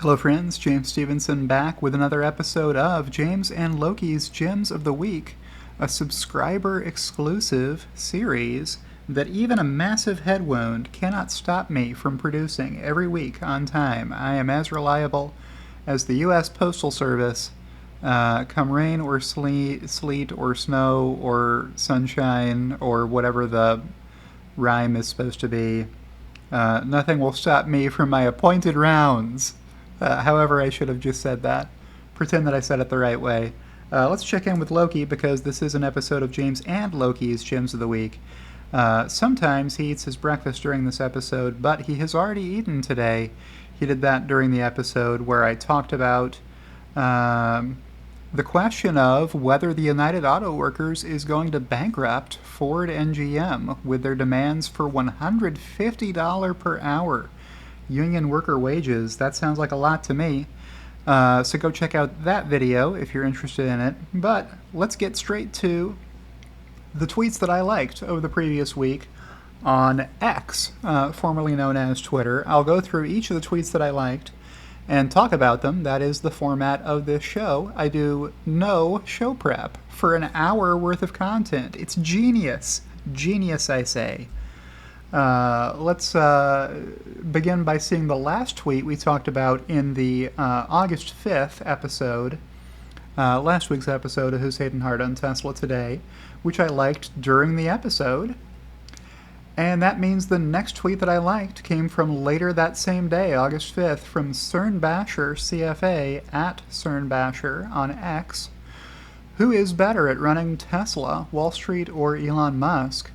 Hello friends, James Stevenson back with another episode of James and Loki's Gems of the Week, a subscriber-exclusive series that even a massive head wound cannot stop me from producing every week on time. I am as reliable as the U.S. Postal Service, come rain or sleet or snow or sunshine or whatever the rhyme is supposed to be. Nothing will stop me from my appointed rounds. However, I should have just said that. Pretend that I said it the right way. Let's check in with Loki because this is an episode of James and Loki's Gems of the Week. Sometimes he eats his breakfast during this episode, but he has already eaten today. He did that during the episode where I talked about the question of whether the United Auto Workers is going to bankrupt Ford and GM with their demands for $150 per hour union worker wages. That sounds like a lot to me. So go check out that video if you're interested in it. But let's get straight to the tweets that I liked over the previous week on X, formerly known as Twitter. I'll go through each of the tweets that I liked and talk about them. That is the format of this show. I do no show prep for an hour worth of content. It's genius. Genius, I say. Let's begin by seeing the last tweet we talked about in the August 5th episode, last week's episode of Who's Hating Hard on Tesla Today, which I liked during the episode. And that means the next tweet that I liked came from later that same day, August 5th, from CERN Basher, CFA, at CERN Basher on X. Who is better at running Tesla, Wall Street, or Elon Musk?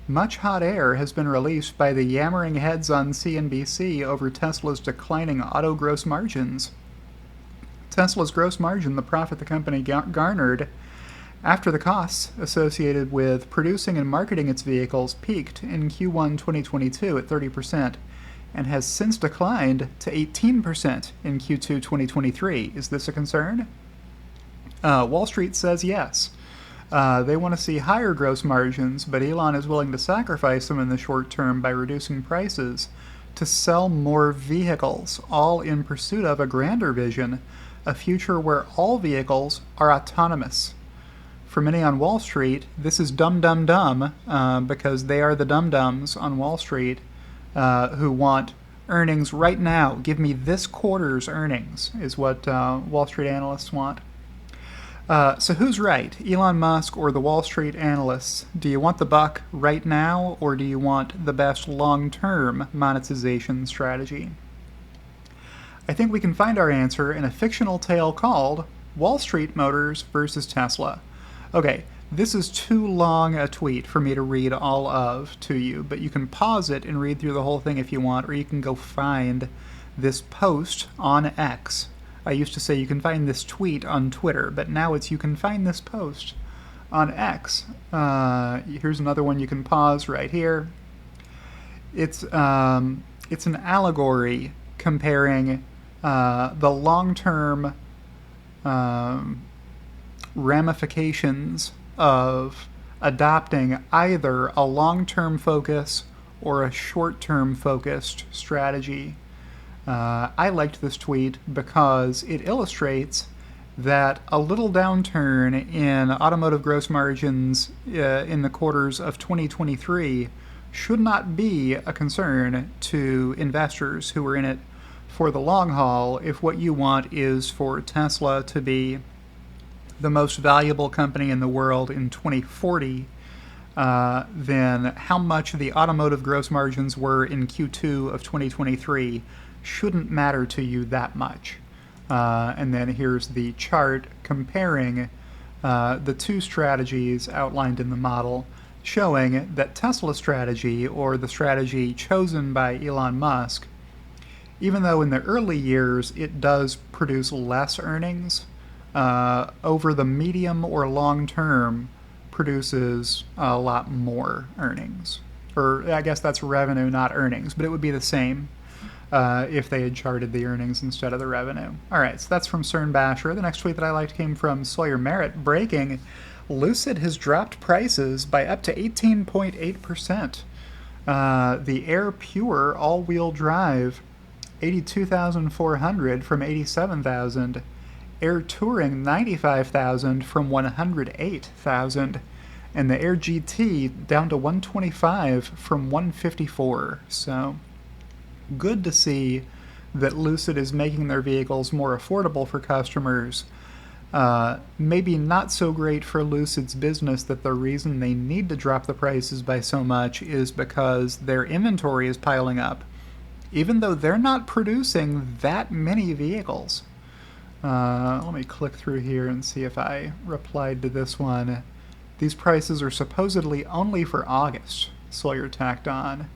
Much hot air has been released by the yammering heads on CNBC over Tesla's declining auto gross margins. Tesla's gross margin, the profit the company garnered after the costs associated with producing and marketing its vehicles, peaked in Q1 2022 at 30% and has since declined to 18% in Q2 2023. Is this a concern? Wall Street says yes. They want to see higher gross margins, but Elon is willing to sacrifice them in the short term by reducing prices to sell more vehicles, all in pursuit of a grander vision, a future where all vehicles are autonomous. For many on Wall Street, this is dumb, because they are the dum-dums on Wall Street who want earnings right now. Give me this quarter's earnings, is what Wall Street analysts want. So who's right, Elon Musk or the Wall Street analysts? Do you want the buck right now, or do you want the best long-term monetization strategy? I think we can find our answer in a fictional tale called Wall Street Motors versus Tesla. Okay, this is too long a tweet for me to read all of to you, but you can pause it and read through the whole thing if you want, or you can go find this post on X. I used to say you can find this tweet on Twitter, but now it's you can find this post on X. Here's another one you can pause right here. It's an allegory comparing the long-term ramifications of adopting either a long-term focus or a short-term focused strategy. I liked this tweet because it illustrates that a little downturn in automotive gross margins in the quarters of 2023 should not be a concern to investors who are in it for the long haul if what you want is for Tesla to be the most valuable company in the world in 2040. Then how much the automotive gross margins were in Q2 of 2023 shouldn't matter to you that much. And then here's the chart comparing the two strategies outlined in the model, showing that Tesla's strategy, or the strategy chosen by Elon Musk, even though in the early years it does produce less earnings, over the medium or long term produces a lot more earnings. Or I guess that's revenue, not earnings, but it would be the same if they had charted the earnings instead of the revenue. All right, so that's from CERN Basher. The next tweet that I liked came from Sawyer Merritt, breaking, Lucid has dropped prices by up to 18.8%. The Air Pure all-wheel drive $82,400 from $87,000. Air Touring, $95,000 from $108,000. And the Air GT down to $125 from $154. So good to see that Lucid is making their vehicles more affordable for customers. Maybe not so great for Lucid's business that the reason they need to drop the prices by so much is because their inventory is piling up, even though they're not producing that many vehicles. Let me click through here and see if I replied to this one. These prices are supposedly only for August, Sawyer tacked on.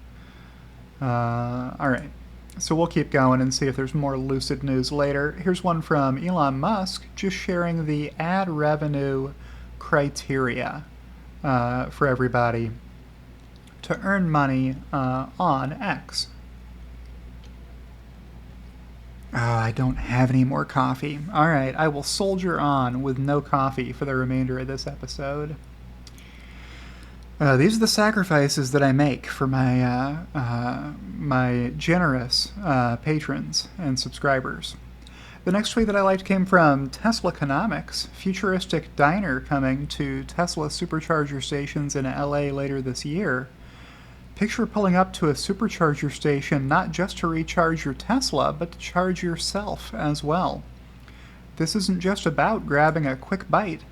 Alright, so we'll keep going and see if there's more Lucid news later. Here's one from Elon Musk, just sharing the ad revenue criteria for everybody to earn money on X. Oh, I don't have any more coffee. Alright, I will soldier on with no coffee for the remainder of this episode. These are the sacrifices that I make for my my generous patrons and subscribers. The next tweet that I liked came from Tesla Economics, futuristic diner coming to Tesla supercharger stations in LA later this year. Picture pulling up to a supercharger station not just to recharge your Tesla, but to charge yourself as well. This isn't just about grabbing a quick bite.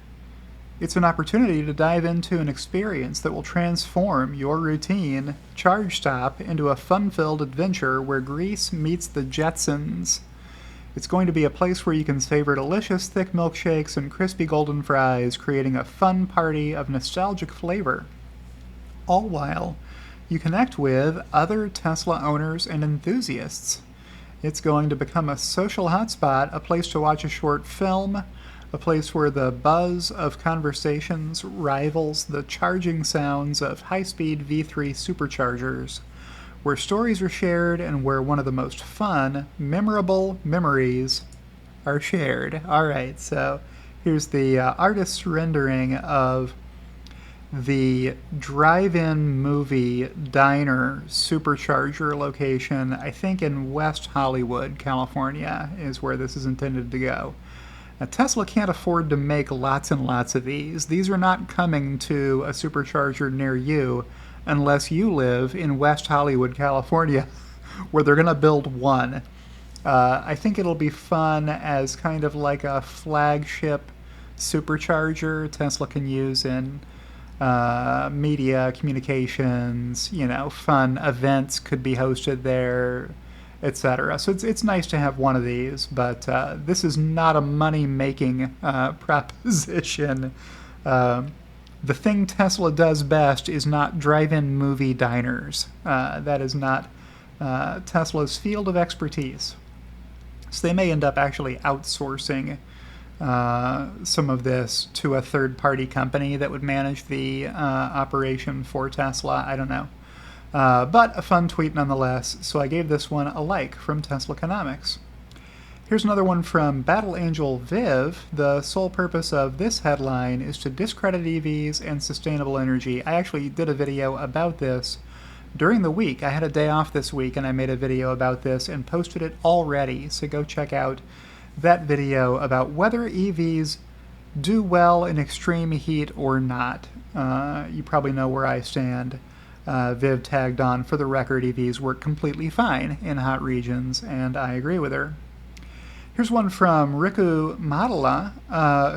It's an opportunity to dive into an experience that will transform your routine charge stop into a fun-filled adventure where Greece meets the Jetsons. It's going to be a place where you can savor delicious thick milkshakes and crispy golden fries, creating a fun party of nostalgic flavor. All while you connect with other Tesla owners and enthusiasts. It's going to become a social hotspot, a place to watch a short film, a place where the buzz of conversations rivals the charging sounds of high-speed V3 superchargers, where stories are shared and where one of the most fun, memorable memories are shared. Alright, so here's the artist's rendering of the drive-in movie diner supercharger location, I think in West Hollywood, California, is where this is intended to go. Now, Tesla can't afford to make lots and lots of these. These are not coming to a supercharger near you unless you live in West Hollywood, California, where they're going to build one. I think it'll be fun as kind of like a flagship supercharger Tesla can use in media, communications, fun events could be hosted there, etc. So it's nice to have one of these, but this is not a money-making proposition. The thing Tesla does best is not drive-in movie diners. That is not Tesla's field of expertise. So they may end up actually outsourcing some of this to a third-party company that would manage the operation for Tesla. I don't know. But a fun tweet nonetheless, so I gave this one a like from Tesla Economics. Here's another one from Battle Angel Viv. The sole purpose of this headline is to discredit EVs and sustainable energy. I actually did a video about this during the week. I had a day off this week and I made a video about this and posted it already, so go check out that video about whether EVs do well in extreme heat or not. You probably know where I stand. Viv tagged on, for the record, EVs work completely fine in hot regions, and I agree with her. Here's one from Riku Madala,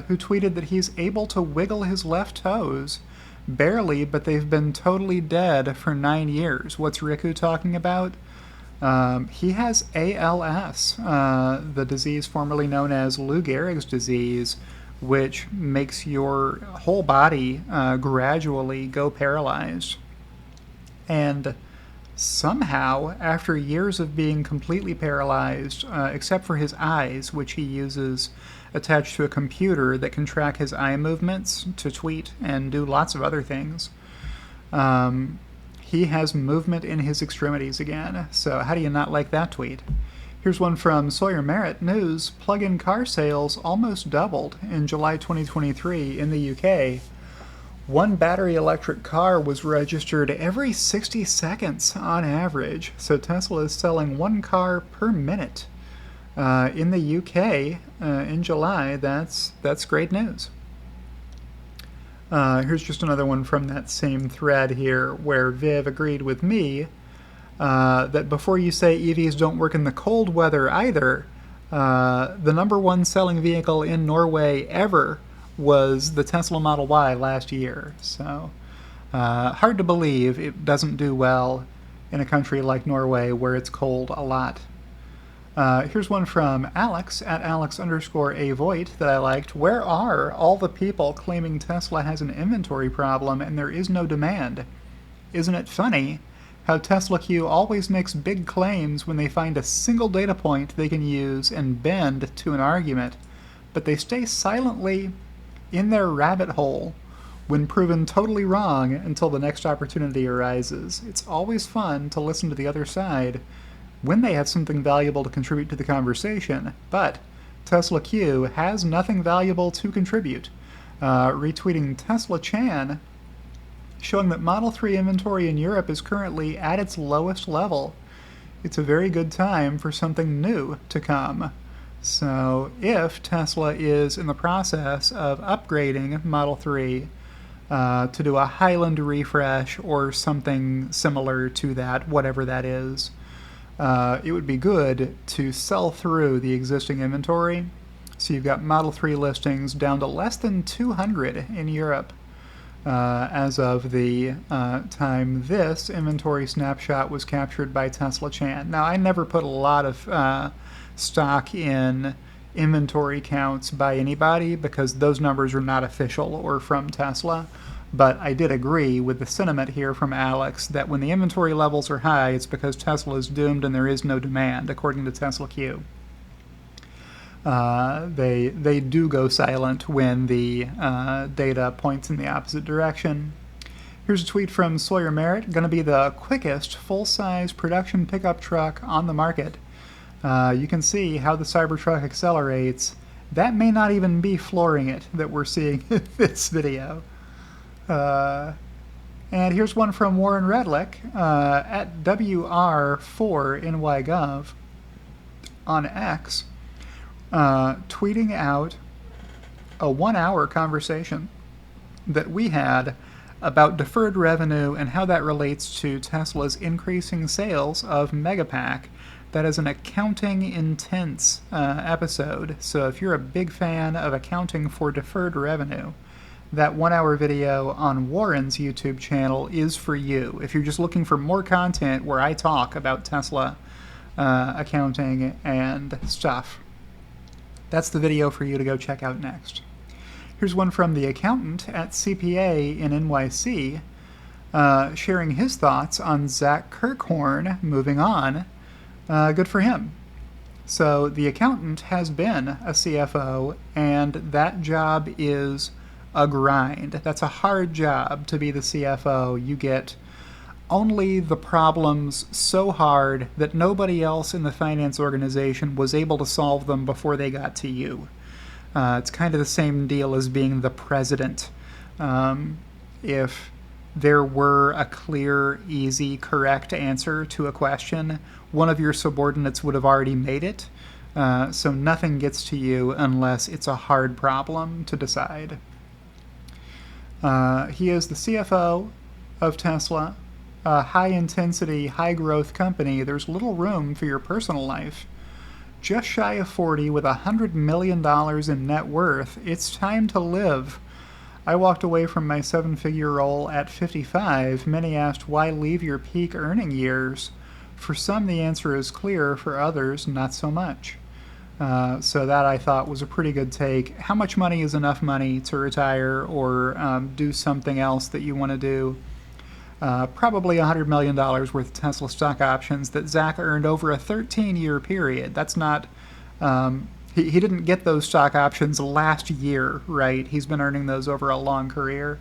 who tweeted that he's able to wiggle his left toes. Barely, but they've been totally dead for 9 years. What's Riku talking about? He has ALS, the disease formerly known as Lou Gehrig's disease, which makes your whole body gradually go paralyzed. And somehow, after years of being completely paralyzed, except for his eyes, which he uses attached to a computer that can track his eye movements to tweet and do lots of other things, he has movement in his extremities again. So how do you not like that tweet? Here's one from Sawyer Merritt News. Plug-in car sales almost doubled in July 2023 in the UK, One battery electric car was registered every 60 seconds on average, so Tesla is selling one car per minute. In the UK, in July, that's great news. Here's just another one from that same thread here, where Viv agreed with me that before you say EVs don't work in the cold weather either, the number one selling vehicle in Norway ever was the Tesla Model Y last year. So hard to believe it doesn't do well in a country like Norway where it's cold a lot. Here's one from Alex at Alex_avoit that I liked. Where are all the people claiming Tesla has an inventory problem and there is no demand? Isn't it funny how Tesla Q always makes big claims when they find a single data point they can use and bend to an argument, but they stay silently in their rabbit hole when proven totally wrong until the next opportunity arises. It's always fun to listen to the other side when they have something valuable to contribute to the conversation, but Tesla Q has nothing valuable to contribute. Retweeting Tesla Chan, showing that Model 3 inventory in Europe is currently at its lowest level. It's a very good time for something new to come. So if Tesla is in the process of upgrading Model 3 to do a Highland refresh or something similar to that, whatever that is, it would be good to sell through the existing inventory. So you've got Model 3 listings down to less than 200 in Europe as of the time this inventory snapshot was captured by Tesla Chan. Now, I never put a lot of stock in inventory counts by anybody because those numbers are not official or from Tesla. But I did agree with the sentiment here from Alex that when the inventory levels are high, it's because Tesla is doomed and there is no demand, according to Tesla Q. They do go silent when the data points in the opposite direction. Here's a tweet from Sawyer Merritt. Going to be the quickest full-size production pickup truck on the market. You can see how the Cybertruck accelerates. That may not even be flooring it that we're seeing in this video. And here's one from Warren Redlick at WR4NYGov on X, tweeting out a 1-hour conversation that we had about deferred revenue and how that relates to Tesla's increasing sales of Megapack. That is an accounting-intense episode, so if you're a big fan of accounting for deferred revenue, that 1-hour video on Warren's YouTube channel is for you. If you're just looking for more content where I talk about Tesla accounting and stuff, that's the video for you to go check out next. Here's one from the accountant at CPA in NYC, sharing his thoughts on Zach Kirkhorn moving on. Good for him. So the accountant has been a CFO, and that job is a grind. That's a hard job to be the CFO. You get only the problems so hard that nobody else in the finance organization was able to solve them before they got to you. It's kind of the same deal as being the president. If there were a clear, easy, correct answer to a question, one of your subordinates would have already made it. So nothing gets to you unless it's a hard problem to decide. He is the CFO of Tesla, a high-intensity, high-growth company. There's little room for your personal life. Just shy of 40 with $100 million in net worth. It's time to live. I walked away from my 7-figure role at 55. Many asked, why leave your peak earning years? For some, the answer is clear. For others, not so much. So that I thought was a pretty good take. How much money is enough money to retire or do something else that you want to do? Probably $100 million worth of Tesla stock options that Zach earned over a 13-year period. That's not... He didn't get those stock options last year, right? He's been earning those over a long career.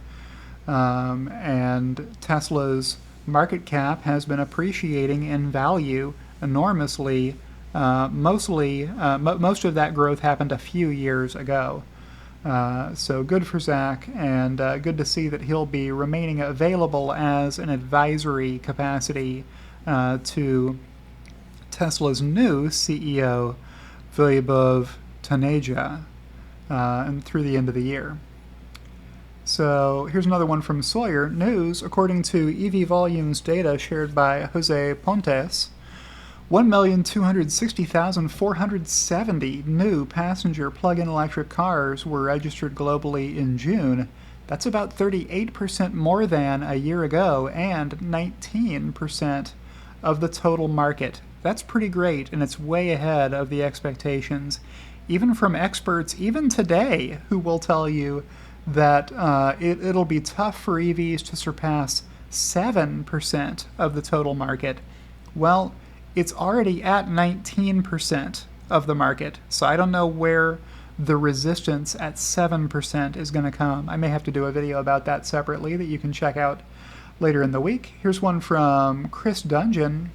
And Tesla's market cap has been appreciating in value enormously. Most of that growth happened a few years ago. So good for Zach, and good to see that he'll be remaining available as an advisory capacity to Tesla's new CEO, Volyabov Taneja, and through the end of the year. So here's another one from Sawyer News. According to EV volumes data shared by Jose Pontes, 1,260,470 new passenger plug-in electric cars were registered globally in June. That's about 38% more than a year ago and 19% of the total market. That's pretty great, and it's way ahead of the expectations, even from experts, even today, who will tell you that it'll be tough for EVs to surpass 7% of the total market. Well, it's already at 19% of the market, so I don't know where the resistance at 7% is going to come. I may have to do a video about that separately that you can check out later in the week. Here's one from Chris Dungeon.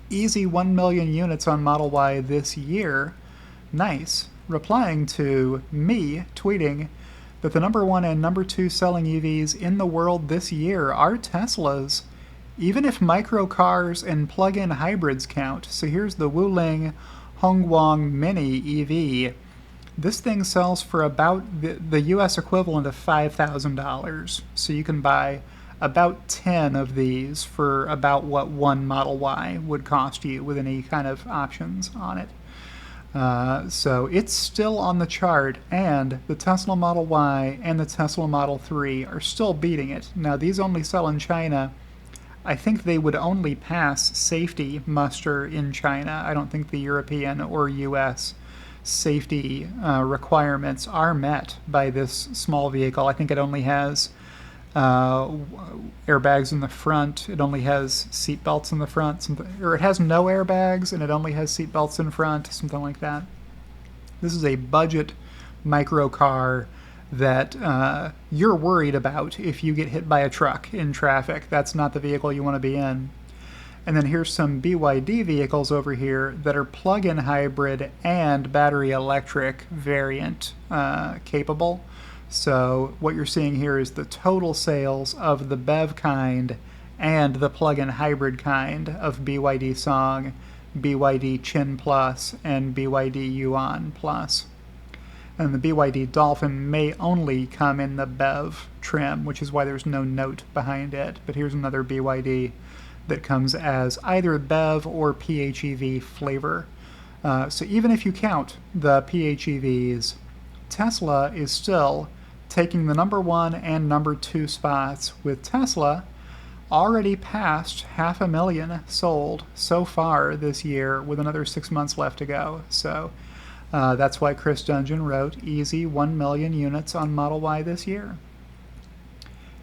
Easy 1 million units on Model Y this year. Nice. Replying to me tweeting that the number 1 and number 2 selling EVs in the world this year are Teslas, even if microcars and plug-in hybrids count. So here's the Wuling Hongguang Mini EV. This thing sells for about the US equivalent of $5,000. So you can buy about 10 of these for about what one Model Y would cost you with any kind of options on it. So it's still on the chart, and the Tesla Model Y and the Tesla Model 3 are still beating it. Now, these only sell in China. I think they would only pass safety muster in China. I don't think the European or US safety requirements are met by this small vehicle. I think it only has airbags in the front. It only has seat belts in the front, or it has no airbags and it only has seat belts in front, something like that. This is a budget micro car that you're worried about if you get hit by a truck in traffic. That's not the vehicle you want to be in. And then here's some BYD vehicles over here that are plug-in hybrid and battery electric variant capable. So what you're seeing here is the total sales of the BEV kind and the plug-in hybrid kind of BYD Song, BYD Chin Plus, and BYD Yuan Plus. And the BYD Dolphin may only come in the BEV trim, which is why there's no note behind it. But here's another BYD that comes as either BEV or PHEV flavor. So even if you count the PHEVs, Tesla is still taking the number 1 and number 2 spots, with Tesla already past 500,000 sold so far this year, with another 6 months left to go. So that's why Chris Dungeon wrote, easy 1 million units on Model Y this year.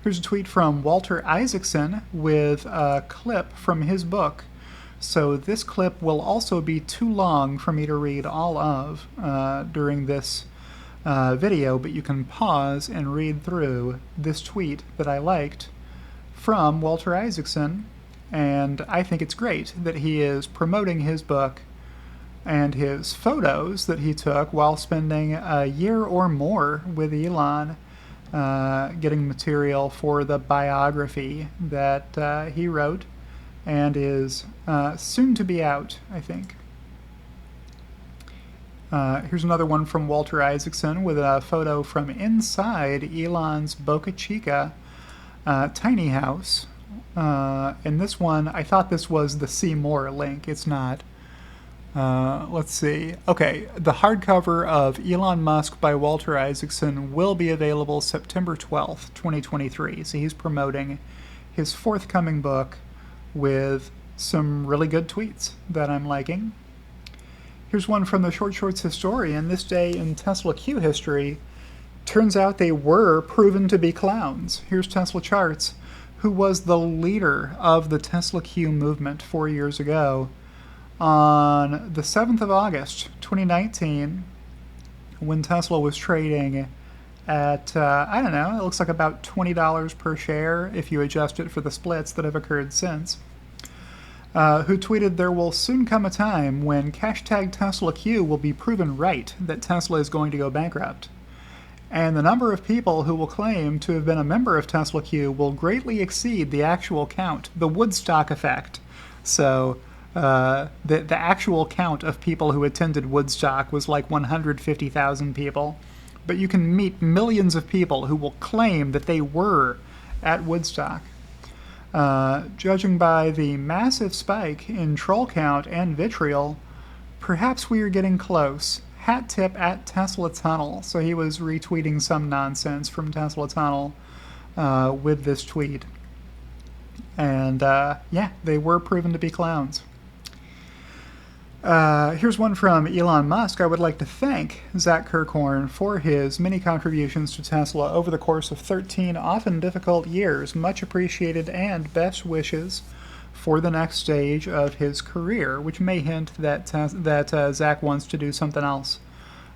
Here's a tweet from Walter Isaacson with a clip from his book. So this clip will also be too long for me to read all of during this video, but you can pause and read through this tweet that I liked from Walter Isaacson, and I think it's great that he is promoting his book and his photos that he took while spending a year or more with Elon, getting material for the biography that he wrote and is soon to be out, I think. Here's another one from Walter Isaacson with a photo from inside Elon's Boca Chica tiny house. And this one, I thought this was the See More link. It's not. Let's see. Okay, the hardcover of Elon Musk by Walter Isaacson will be available September 12th, 2023. So he's promoting his forthcoming book with some really good tweets that I'm liking. Here's one from the Short Shorts historian. This day in Tesla Q history, turns out they were proven to be clowns. Here's Tesla Charts, who was the leader of the Tesla Q movement 4 years ago. On the 7th of August, 2019, when Tesla was trading at, I don't know, it looks like about $20 per share if you adjust it for the splits that have occurred since, who tweeted, there will soon come a time when #TeslaQ will be proven right that Tesla is going to go bankrupt. And the number of people who will claim to have been a member of Tesla Q will greatly exceed the actual count, the Woodstock effect. So the actual count of people who attended Woodstock was like 150,000 people. But you can meet millions of people who will claim that they were at Woodstock. Judging by the massive spike in troll count and vitriol, perhaps we are getting close. Hat tip at Tesla Tunnel. So he was retweeting some nonsense from Tesla Tunnel with this tweet. And yeah, they were proven to be clowns. Here's one from Elon Musk. I would like to thank Zach Kirkhorn for his many contributions to Tesla over the course of 13 often difficult years. Much appreciated, and best wishes for the next stage of his career, which may hint that Zach wants to do something else.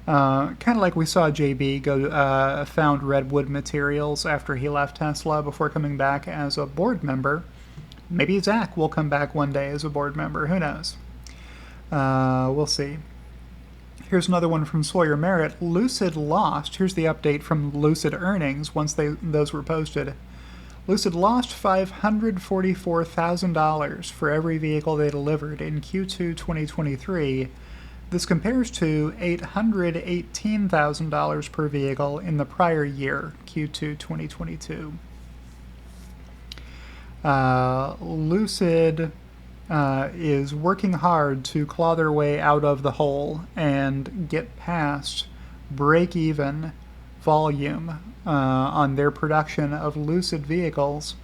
Kind of like we saw JB go found Redwood Materials after he left Tesla before coming back as a board member. Maybe Zach will come back one day as a board member. Who knows? We'll see. Here's another one from Sawyer Merritt. Lucid lost. Here's the update from Lucid earnings once those were posted. Lucid lost $544,000 for every vehicle they delivered in Q2 2023. This compares to $818,000 per vehicle in the prior year, Q2 2022. Lucid is working hard to claw their way out of the hole and get past break-even volume on their production of Lucid vehicles.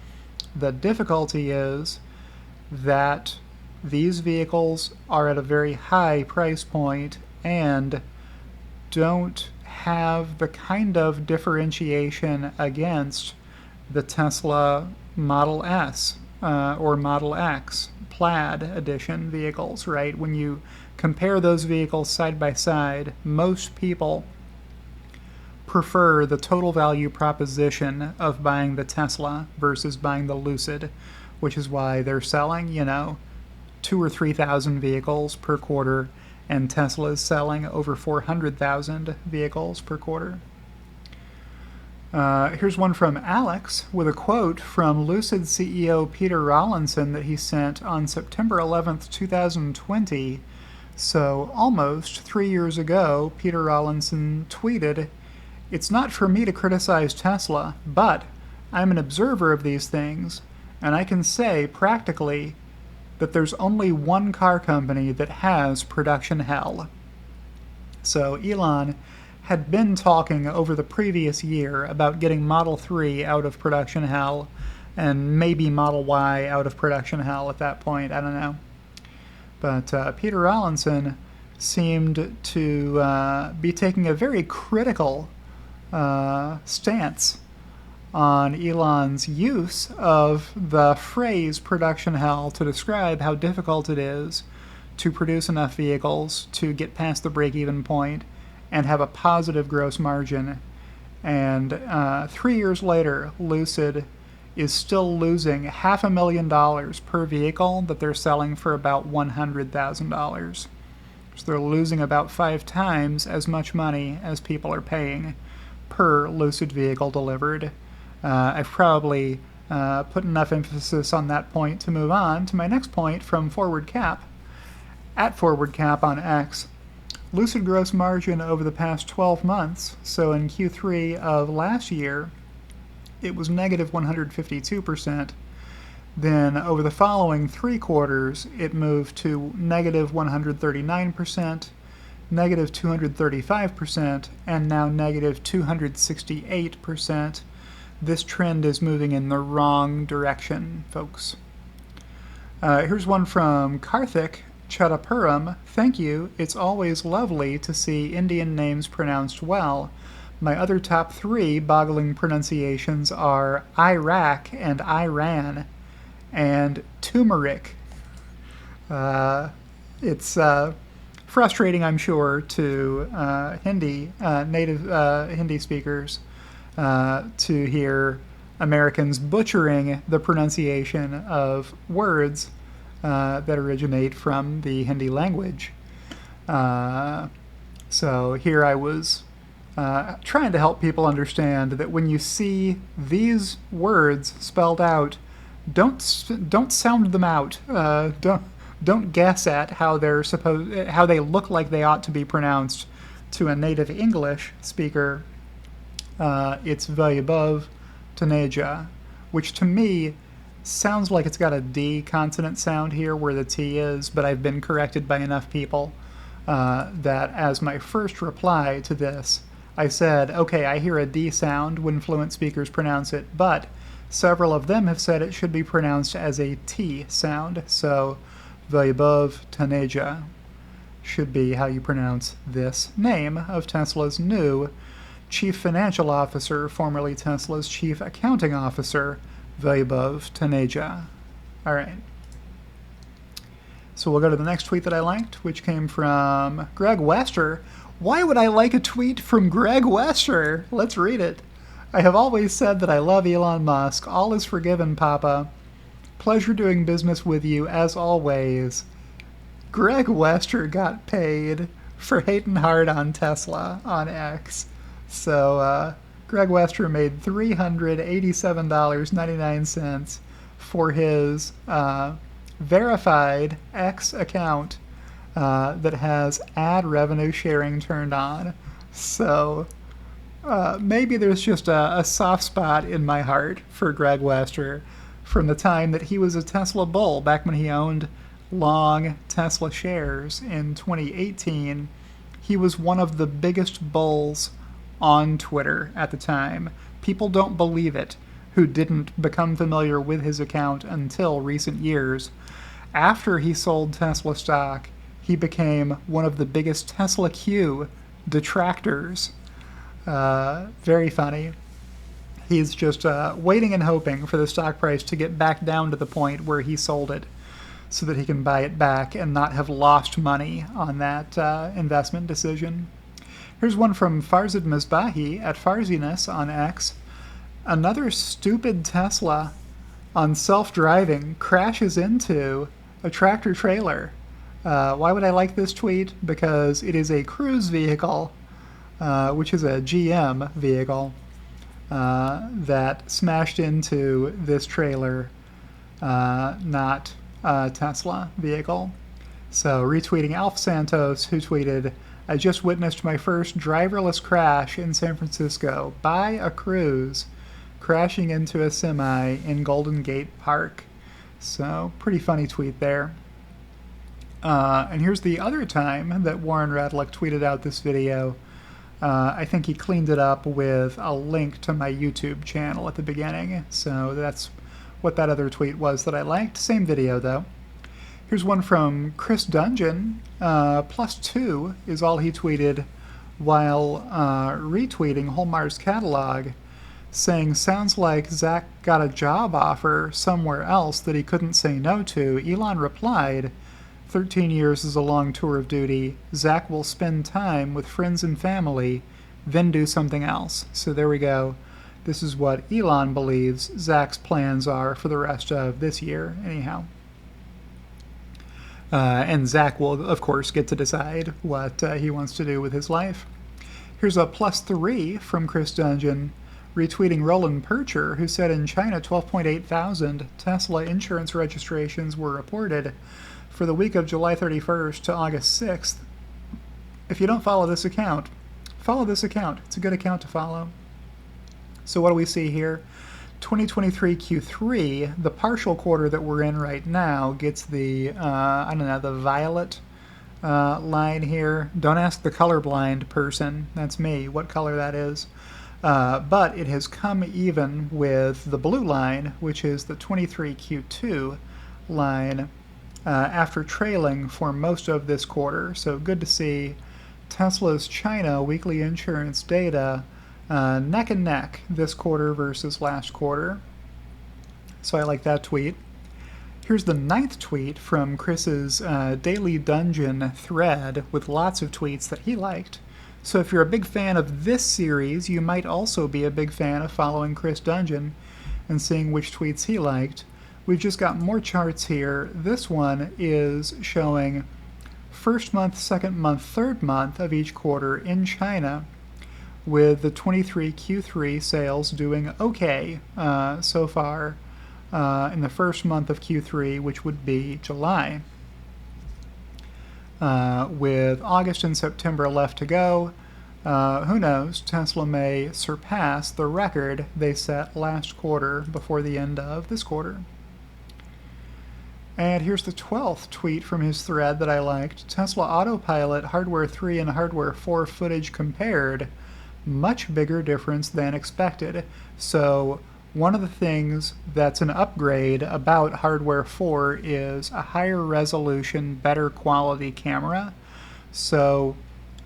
The difficulty is that these vehicles are at a very high price point and don't have the kind of differentiation against the Tesla Model S or Model X Plaid edition vehicles, right? When you compare those vehicles side by side, most people prefer the total value proposition of buying the Tesla versus buying the Lucid, which is why they're selling, 2,000 or 3,000 vehicles per quarter, and Tesla is selling over 400,000 vehicles per quarter. Here's one from Alex with a quote from Lucid CEO Peter Rawlinson that he sent on September 11th, 2020. So almost 3 years ago, Peter Rawlinson tweeted, "It's not for me to criticize Tesla, but I'm an observer of these things, and I can say practically that there's only one car company that has production hell." So Elon had been talking over the previous year about getting Model 3 out of production hell and maybe Model Y out of production hell at that point. I don't know. But Peter Rawlinson seemed to be taking a very critical stance on Elon's use of the phrase production hell to describe how difficult it is to produce enough vehicles to get past the break-even point and have a positive gross margin. And 3 years later, Lucid is still losing $500,000 per vehicle that they're selling for about $100,000. So they're losing about 5 times as much money as people are paying per Lucid vehicle delivered. I've probably put enough emphasis on that point to move on to my next point from Forward Cap. At Forward Cap on X, Lucid gross margin over the past 12 months, so in Q3 of last year, it was negative 152%. Then over the following 3 quarters, it moved to negative 139%, negative 235%, and now negative 268%. This trend is moving in the wrong direction, folks. Here's one from Karthik Chadapuram. Thank you. It's always lovely to see Indian names pronounced well. My other top 3 boggling pronunciations are Iraq and Iran and turmeric. It's frustrating, I'm sure, to native Hindi speakers to hear Americans butchering the pronunciation of words that originate from the Hindi language. So here I was trying to help people understand that when you see these words spelled out, don't sound them out. Don't guess at how how they look like they ought to be pronounced to a native English speaker. It's Vyabov Taneja, which to me sounds like it's got a D consonant sound here where the T is, but I've been corrected by enough people that as my first reply to this, I said, okay, I hear a D sound when fluent speakers pronounce it, but several of them have said it should be pronounced as a T sound, so Vyabov Taneja should be how you pronounce this name of Tesla's new Chief Financial Officer, formerly Tesla's Chief Accounting Officer, Vyabov Taneja. All right. So we'll go to the next tweet that I liked, which came from Greg Wester. Why would I like a tweet from Greg Wester? Let's read it. I have always said that I love Elon Musk. All is forgiven, Papa. Pleasure doing business with you, as always. Greg Wester got paid for hating hard on Tesla on X. So Greg Wester made $387.99 for his verified X account that has ad revenue sharing turned on. So maybe there's just a soft spot in my heart for Greg Wester from the time that he was a Tesla bull back when he owned long Tesla shares in 2018. He was one of the biggest bulls on Twitter at the time. People don't believe it who didn't become familiar with his account until recent years. After he sold Tesla stock, he became one of the biggest Tesla Q detractors. Very funny. He's just waiting and hoping for the stock price to get back down to the point where he sold it so that he can buy it back and not have lost money on that investment decision. Here's one from Farzad Misbahi at Farziness on X. Another stupid Tesla on self-driving crashes into a tractor trailer. Why would I like this tweet? Because it is a Cruise vehicle, which is a GM vehicle, that smashed into this trailer, not a Tesla vehicle. So retweeting Alf Santos, who tweeted, I just witnessed my first driverless crash in San Francisco by a Cruise crashing into a semi in Golden Gate Park. So pretty funny tweet there. And here's the other time that Warren Radlick tweeted out this video. I think he cleaned it up with a link to my YouTube channel at the beginning. So that's what that other tweet was that I liked. Same video, though. Here's one from Chris Dungeon. +2 is all he tweeted while retweeting Holmar's catalog, saying, sounds like Zach got a job offer somewhere else that he couldn't say no to. Elon replied, 13 years is a long tour of duty. Zach will spend time with friends and family, then do something else. So there we go. This is what Elon believes Zach's plans are for the rest of this year, anyhow. And Zach will, of course, get to decide what he wants to do with his life. Here's a +3 from Chris Dungeon, retweeting Roland Percher, who said in China 12.8 thousand Tesla insurance registrations were reported for the week of July 31st to August 6th. If you don't follow this account, follow this account. It's a good account to follow. So what do we see here? 2023 Q3, the partial quarter that we're in right now, gets the, I don't know, the violet line here. Don't ask the colorblind person. That's me, what color that is. But it has come even with the blue line, which is the 23 Q2 line, after trailing for most of this quarter. So good to see Tesla's China weekly insurance data neck and neck this quarter versus last quarter. So I like that tweet. Here's the 9th tweet from Chris's Daily Dungeon thread with lots of tweets that he liked. So if you're a big fan of this series, you might also be a big fan of following Chris Dungeon and seeing which tweets he liked. We've just got more charts here. This one is showing first month, second month, third month of each quarter in China, with the 23 Q3 sales doing okay so far in the first month of Q3, which would be July. With August and September left to go, who knows, Tesla may surpass the record they set last quarter before the end of this quarter. And here's the 12th tweet from his thread that I liked. Tesla Autopilot Hardware 3 and Hardware 4 footage compared. Much bigger difference than expected. So one of the things that's an upgrade about Hardware 4 is a higher resolution, better quality camera. So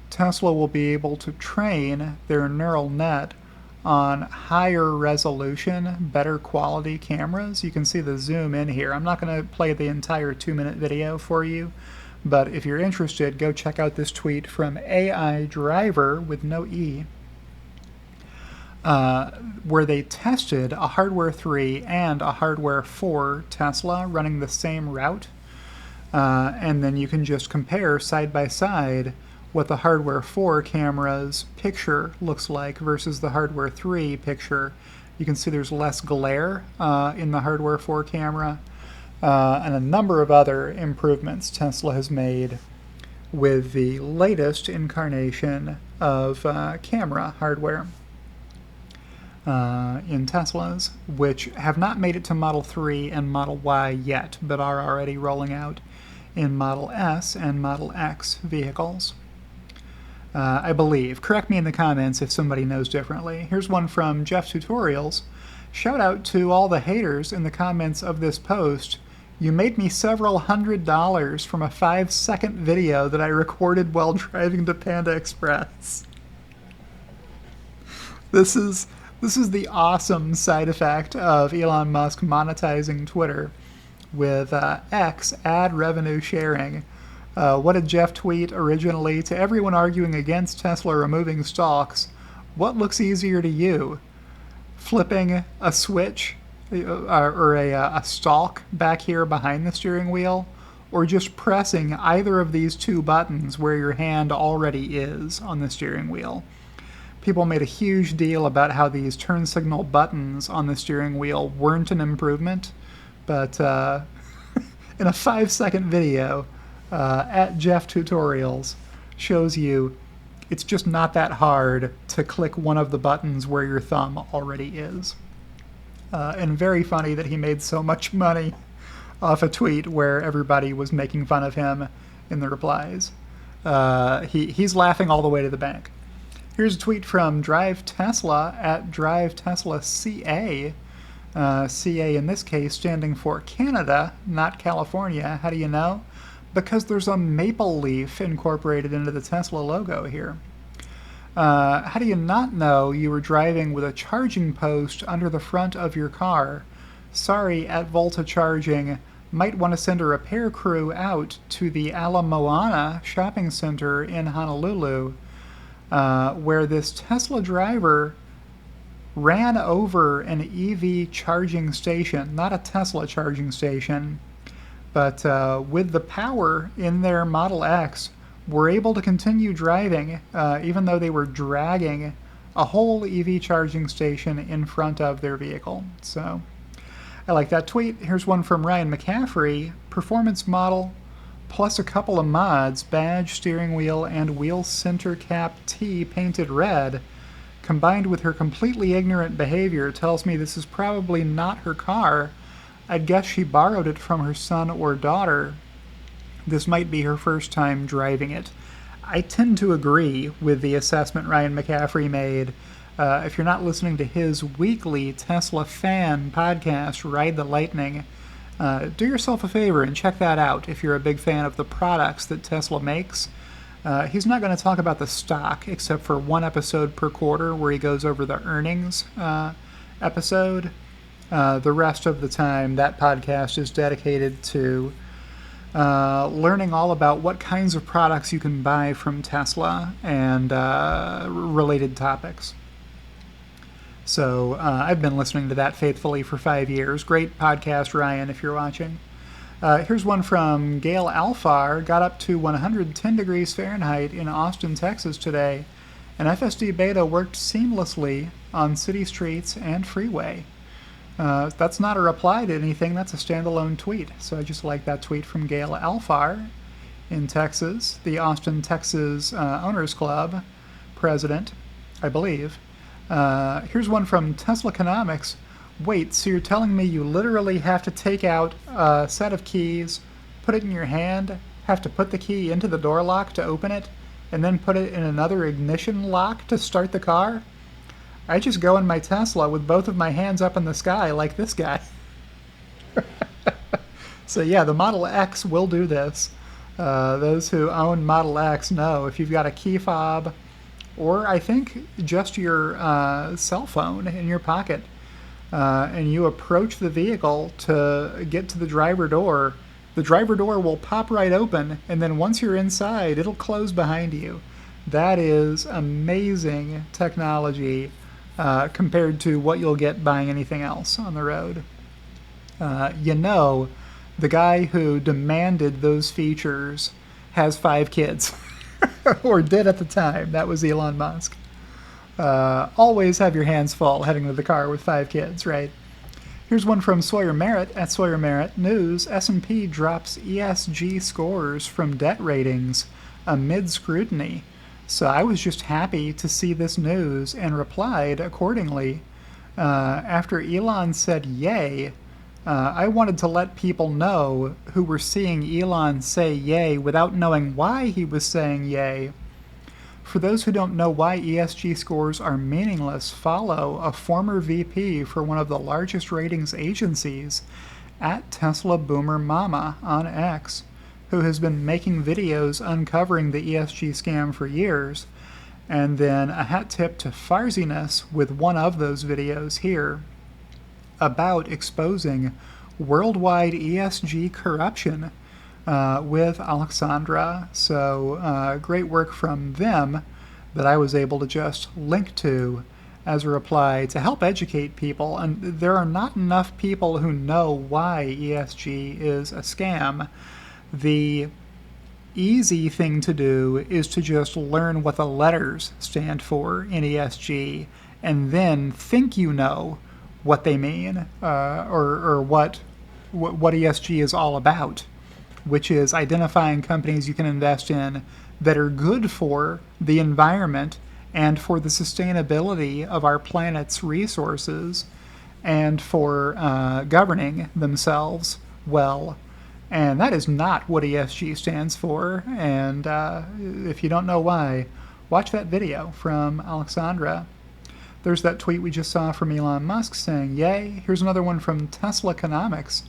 Tesla will be able to train their neural net on higher resolution, better quality cameras. You can see the zoom in here. I'm not going to play the entire 2-minute video for you, but if you're interested, go check out this tweet from AI Driver with no E, where they tested a Hardware 3 and a Hardware 4 Tesla running the same route. And then you can just compare side by side what the Hardware 4 camera's picture looks like versus the Hardware 3 picture. You can see there's less glare in the Hardware 4 camera, and a number of other improvements Tesla has made with the latest incarnation of camera hardware in Teslas, which have not made it to Model 3 and Model Y yet, but are already rolling out in Model S and Model X vehicles. I believe. Correct me in the comments if somebody knows differently. Here's one from Jeff Tutorials. Shout out to all the haters in the comments of this post. You made me several $100s from a 5-second video that I recorded while driving to Panda Express. This is the awesome side effect of Elon Musk monetizing Twitter with X ad revenue sharing. What did Jeff tweet originally? To everyone arguing against Tesla removing stalks, what looks easier to you? Flipping a switch or a stalk back here behind the steering wheel, or just pressing either of these two buttons where your hand already is on the steering wheel? People made a huge deal about how these turn signal buttons on the steering wheel weren't an improvement, but in a 5-second video, at Jeff Tutorials shows you it's just not that hard to click one of the buttons where your thumb already is. And very funny that he made so much money off a tweet where everybody was making fun of him in the replies. He's laughing all the way to the bank. Here's a tweet from Drive Tesla at Drive Tesla CA. CA in this case standing for Canada, not California. How do you know? Because there's a maple leaf incorporated into the Tesla logo here. How do you not know you were driving with a charging post under the front of your car? Sorry, at Volta Charging, might want to send a repair crew out to the Ala Moana shopping center in Honolulu, where this Tesla driver ran over an EV charging station, not a Tesla charging station, but with the power in their Model X, were able to continue driving even though they were dragging a whole EV charging station in front of their vehicle. So I like that tweet. Here's one from Ryan McCaffrey. Performance model plus a couple of mods, badge, steering wheel, and wheel center cap T painted red, combined with her completely ignorant behavior, tells me this is probably not her car. I'd guess she borrowed it from her son or daughter. This might be her first time driving it. I tend to agree with the assessment Ryan McCaffrey made. If you're not listening to his weekly Tesla fan podcast, Ride the Lightning, do yourself a favor and check that out if you're a big fan of the products that Tesla makes. He's not going to talk about the stock except for one episode per quarter where he goes over the earnings episode. The rest of the time, that podcast is dedicated to learning all about what kinds of products you can buy from Tesla and related topics. So I've been listening to that faithfully for 5 years. Great podcast, Ryan, if you're watching. Here's one from Gail Alfar. Got up to 110 degrees Fahrenheit in Austin, Texas today. And FSD Beta worked seamlessly on city streets and freeway. That's not a reply to anything, that's a standalone tweet. So I just like that tweet from Gail Alfar in Texas, the Austin, Texas Owners Club president, I believe. Here's one from Tesla Economics. Wait, so you're telling me you literally have to take out a set of keys, put it in your hand, have to put the key into the door lock to open it, and then put it in another ignition lock to start the car? I just go in my Tesla with both of my hands up in the sky like this guy. So yeah, the Model X will do this. Those who own Model X know if you've got a key fob, or I think just your cell phone in your pocket, and you approach the vehicle to get to the driver door will pop right open, and then once you're inside, it'll close behind you. That is amazing technology compared to what you'll get buying anything else on the road. The guy who demanded those features has 5 kids, or did at the time. That was Elon Musk. Always have your hands full heading to the car with 5 kids, right? Here's one from Sawyer Merritt at Sawyer Merritt News. S&P drops ESG scores from debt ratings amid scrutiny. So I was just happy to see this news and replied accordingly. After Elon said yay, I wanted to let people know who were seeing Elon say yay without knowing why he was saying yay. For those who don't know why ESG scores are meaningless, follow a former VP for one of the largest ratings agencies at Tesla Boomer Mama on X, who has been making videos uncovering the ESG scam for years. And then a hat tip to Farziness with one of those videos here about exposing worldwide ESG corruption with Alexandra. So great work from them that I was able to just link to as a reply to help educate people. And there are not enough people who know why ESG is a scam. The easy thing to do is to just learn what the letters stand for in ESG and then think you know what they mean, or what ESG is all about, which is identifying companies you can invest in that are good for the environment and for the sustainability of our planet's resources and for governing themselves well. And that is not what ESG stands for. And if you don't know why, watch that video from Alexandra. There's that tweet we just saw from Elon Musk saying, yay. Here's another one from Tesla Economics.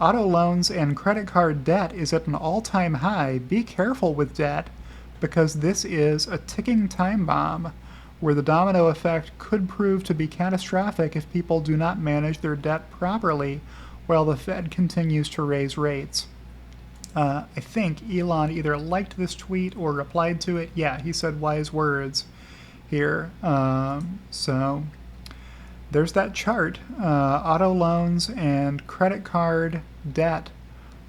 Auto loans and credit card debt is at an all-time high. Be careful with debt, because this is a ticking time bomb where the domino effect could prove to be catastrophic if people do not manage their debt properly while the Fed continues to raise rates. I think Elon either liked this tweet or replied to it. Yeah, he said wise words here. So there's that chart. Auto loans and credit card debt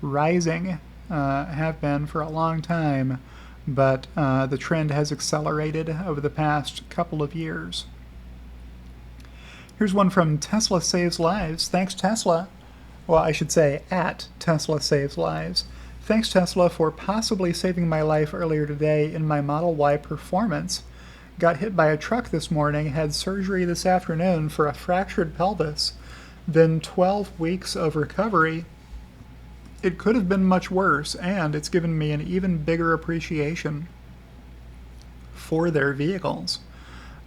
rising, have been for a long time, but the trend has accelerated over the past couple of years. Here's one from Tesla Saves Lives. Thanks, Tesla. Well, I should say at Tesla Saves Lives. Thanks, Tesla, for possibly saving my life earlier today in my Model Y Performance. Got hit by a truck this morning, had surgery this afternoon for a fractured pelvis, then 12 weeks of recovery. It could have been much worse, and it's given me an even bigger appreciation for their vehicles.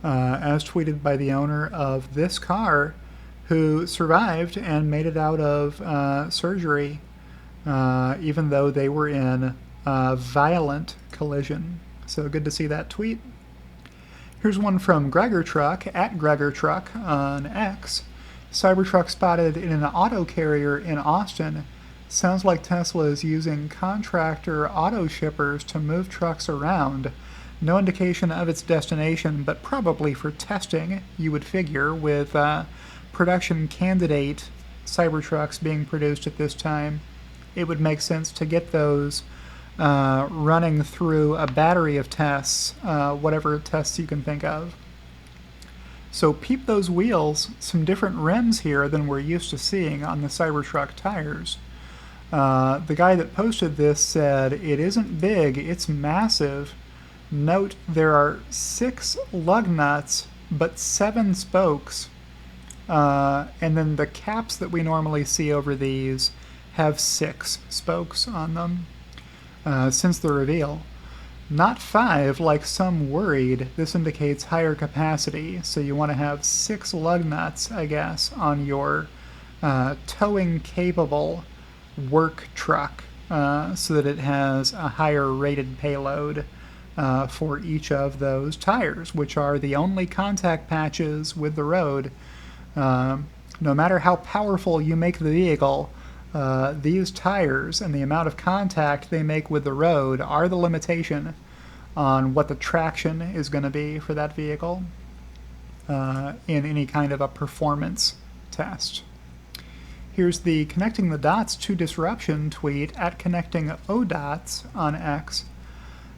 As tweeted by the owner of this car, who survived and made it out of surgery, even though they were in a violent collision. So good to see that tweet. Here's one from Gregor Truck, at Gregor Truck on X. Cybertruck spotted in an auto carrier in Austin. Sounds like Tesla is using contractor auto shippers to move trucks around. No indication of its destination, but probably for testing, you would figure, with production candidate Cybertrucks being produced at this time. It would make sense to get those running through a battery of tests, whatever tests you can think of. So peep those wheels, some different rims here than we're used to seeing on the Cybertruck tires. The guy that posted this said, "It isn't big, it's massive. Note there are 6 lug nuts, but 7 spokes. And then the caps that we normally see over these have 6 spokes on them since the reveal. Not 5 like some worried. This indicates higher capacity, so you want to have 6 lug nuts, I guess, on your towing capable work truck so that it has a higher rated payload for each of those tires, which are the only contact patches with the road. No matter how powerful you make the vehicle, these tires and the amount of contact they make with the road are the limitation on what the traction is going to be for that vehicle in any kind of a performance test. Here's the Connecting the Dots to Disruption tweet at Connecting ODots on X.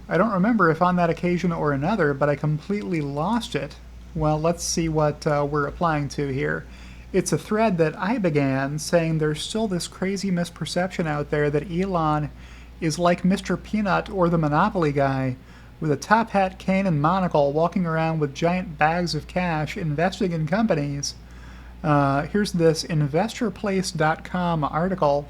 I don't remember if on that occasion or another, but I completely lost it. Well, let's see what we're applying to here. It's a thread that I began saying there's still this crazy misperception out there that Elon is like Mr. Peanut or the Monopoly guy with a top hat, cane, and monocle walking around with giant bags of cash investing in companies. Here's this InvestorPlace.com article.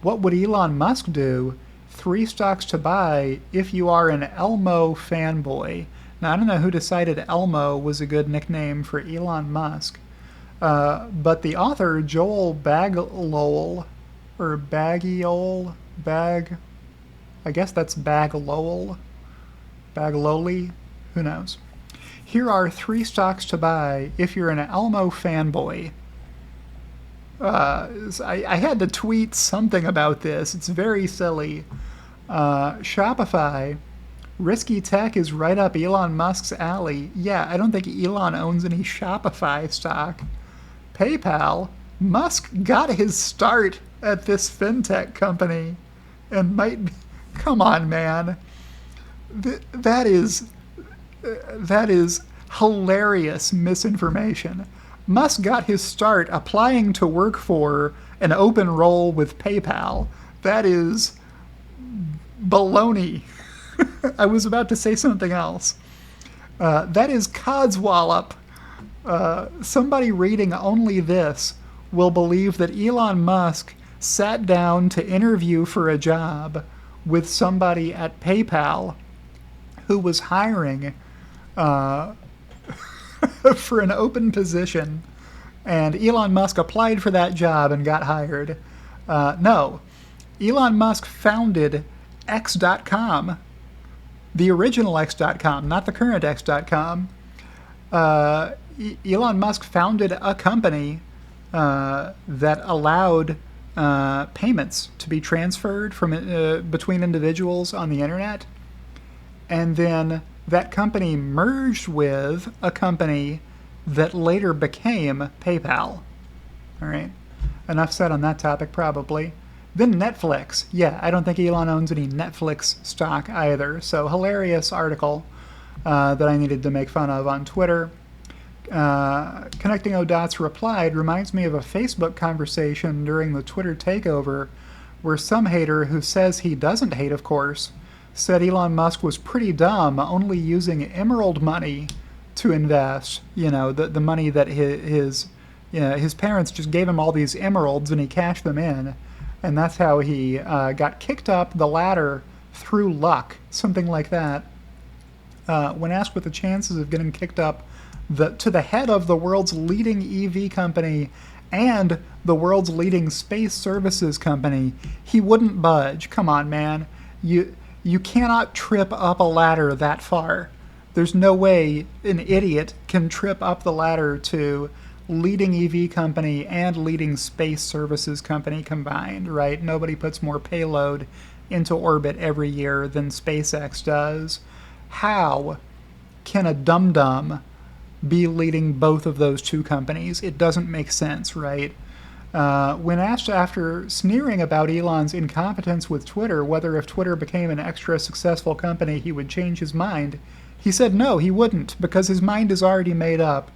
What would Elon Musk do? 3 stocks to buy if you are an Elmo fanboy. Now, I don't know who decided Elmo was a good nickname for Elon Musk, but the author, Joel Baglowell, or Baggiol, I guess that's Baglowell, Baglowly, who knows. Here are 3 stocks to buy if you're an Elmo fanboy. I had to tweet something about this. It's very silly. Shopify. Risky tech is right up Elon Musk's alley. Yeah, I don't think Elon owns any Shopify stock. PayPal. Musk got his start at this fintech company and might be... Come on, man. That is hilarious misinformation. Musk got his start applying to work for an open role with PayPal. That is baloney. I was about to say something else. That is codswallop. Somebody reading only this will believe that Elon Musk sat down to interview for a job with somebody at PayPal who was hiring for an open position, and Elon Musk applied for that job and got hired. No. Elon Musk founded X.com, the original X.com, not the current X.com. Elon Musk founded a company that allowed payments to be transferred from between individuals on the internet, and then that company merged with a company that later became PayPal. All right, enough said on that topic, probably. Then Netflix. Yeah, I don't think Elon owns any Netflix stock either. So hilarious article that I needed to make fun of on Twitter. Connecting ODots replied, reminds me of a Facebook conversation during the Twitter takeover where some hater who says he doesn't hate, of course, said Elon Musk was pretty dumb, only using Emerald money to invest. You know, the money that his parents just gave him all these emeralds and he cashed them in. And that's how he got kicked up the ladder through luck, something like that. When asked what the chances of getting kicked up to the head of the world's leading EV company and the world's leading space services company, he wouldn't budge. Come on, man. You cannot trip up a ladder that far. There's no way an idiot can trip up the ladder to leading EV company and leading space services company combined, right? Nobody puts more payload into orbit every year than SpaceX does. How can a dum-dum be leading both of those two companies? It doesn't make sense, right? When asked after sneering about Elon's incompetence with Twitter whether if Twitter became an extra successful company he would change his mind, he said no, he wouldn't, because his mind is already made up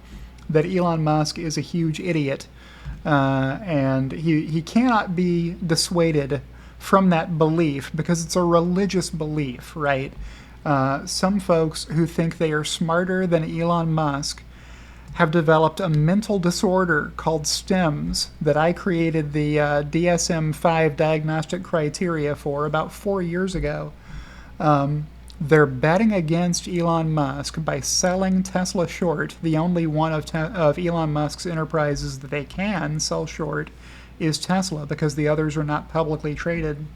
that Elon Musk is a huge idiot. And he cannot be dissuaded from that belief because it's a religious belief, right? Some folks who think they are smarter than Elon Musk have developed a mental disorder called STEMS that I created the DSM-5 diagnostic criteria for about 4 years ago. They're betting against Elon Musk by selling Tesla short. The only one of Elon Musk's enterprises that they can sell short is Tesla because the others are not publicly traded.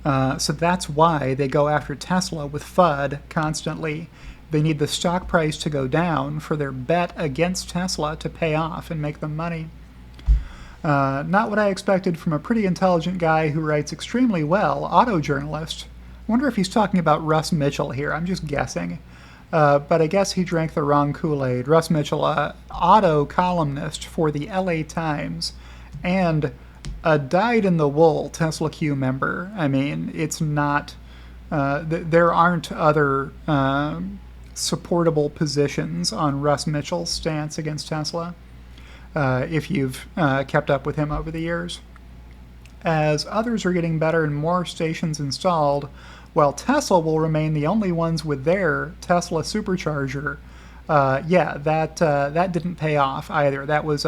So that's why they go after Tesla with FUD constantly. They need the stock price to go down for their bet against Tesla to pay off and make them money. Not what I expected from a pretty intelligent guy who writes extremely well, auto journalist. I wonder if he's talking about Russ Mitchell here. I'm just guessing. But I guess he drank the wrong Kool-Aid. Russ Mitchell, auto columnist for the LA Times, and a dyed-in-the-wool Tesla Q member. I mean, it's not... there aren't other supportable positions on Russ Mitchell's stance against Tesla, if you've kept up with him over the years. As others are getting better and more stations installed, while Tesla will remain the only ones with their Tesla supercharger, that didn't pay off either. That was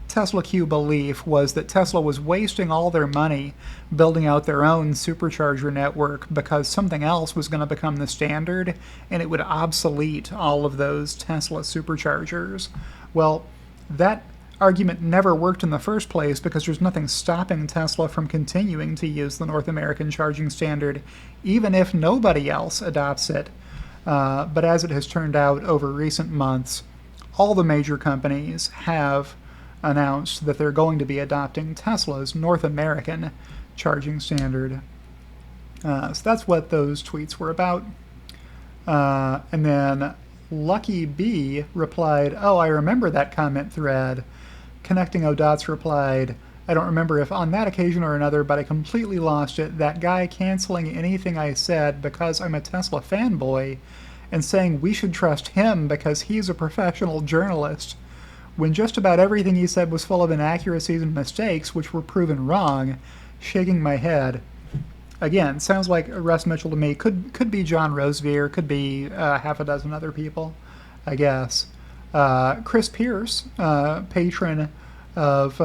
Tesla Q belief was that Tesla was wasting all their money building out their own supercharger network because something else was going to become the standard and it would obsolete all of those Tesla superchargers. Well, that argument never worked in the first place because there's nothing stopping Tesla from continuing to use the North American charging standard, even if nobody else adopts it. But as it has turned out over recent months, all the major companies have announced that they're going to be adopting Tesla's North American charging standard. So that's what those tweets were about. And then Lucky B replied, "Oh, I remember that comment thread." Connecting O'Dots replied, "I don't remember if on that occasion or another, but I completely lost it. That guy canceling anything I said because I'm a Tesla fanboy and saying we should trust him because he's a professional journalist, when just about everything he said was full of inaccuracies and mistakes, which were proven wrong," shaking my head. Again, sounds like Russ Mitchell to me. Could be John Roseveare, could be half a dozen other people, I guess. Chris Pierce, patron of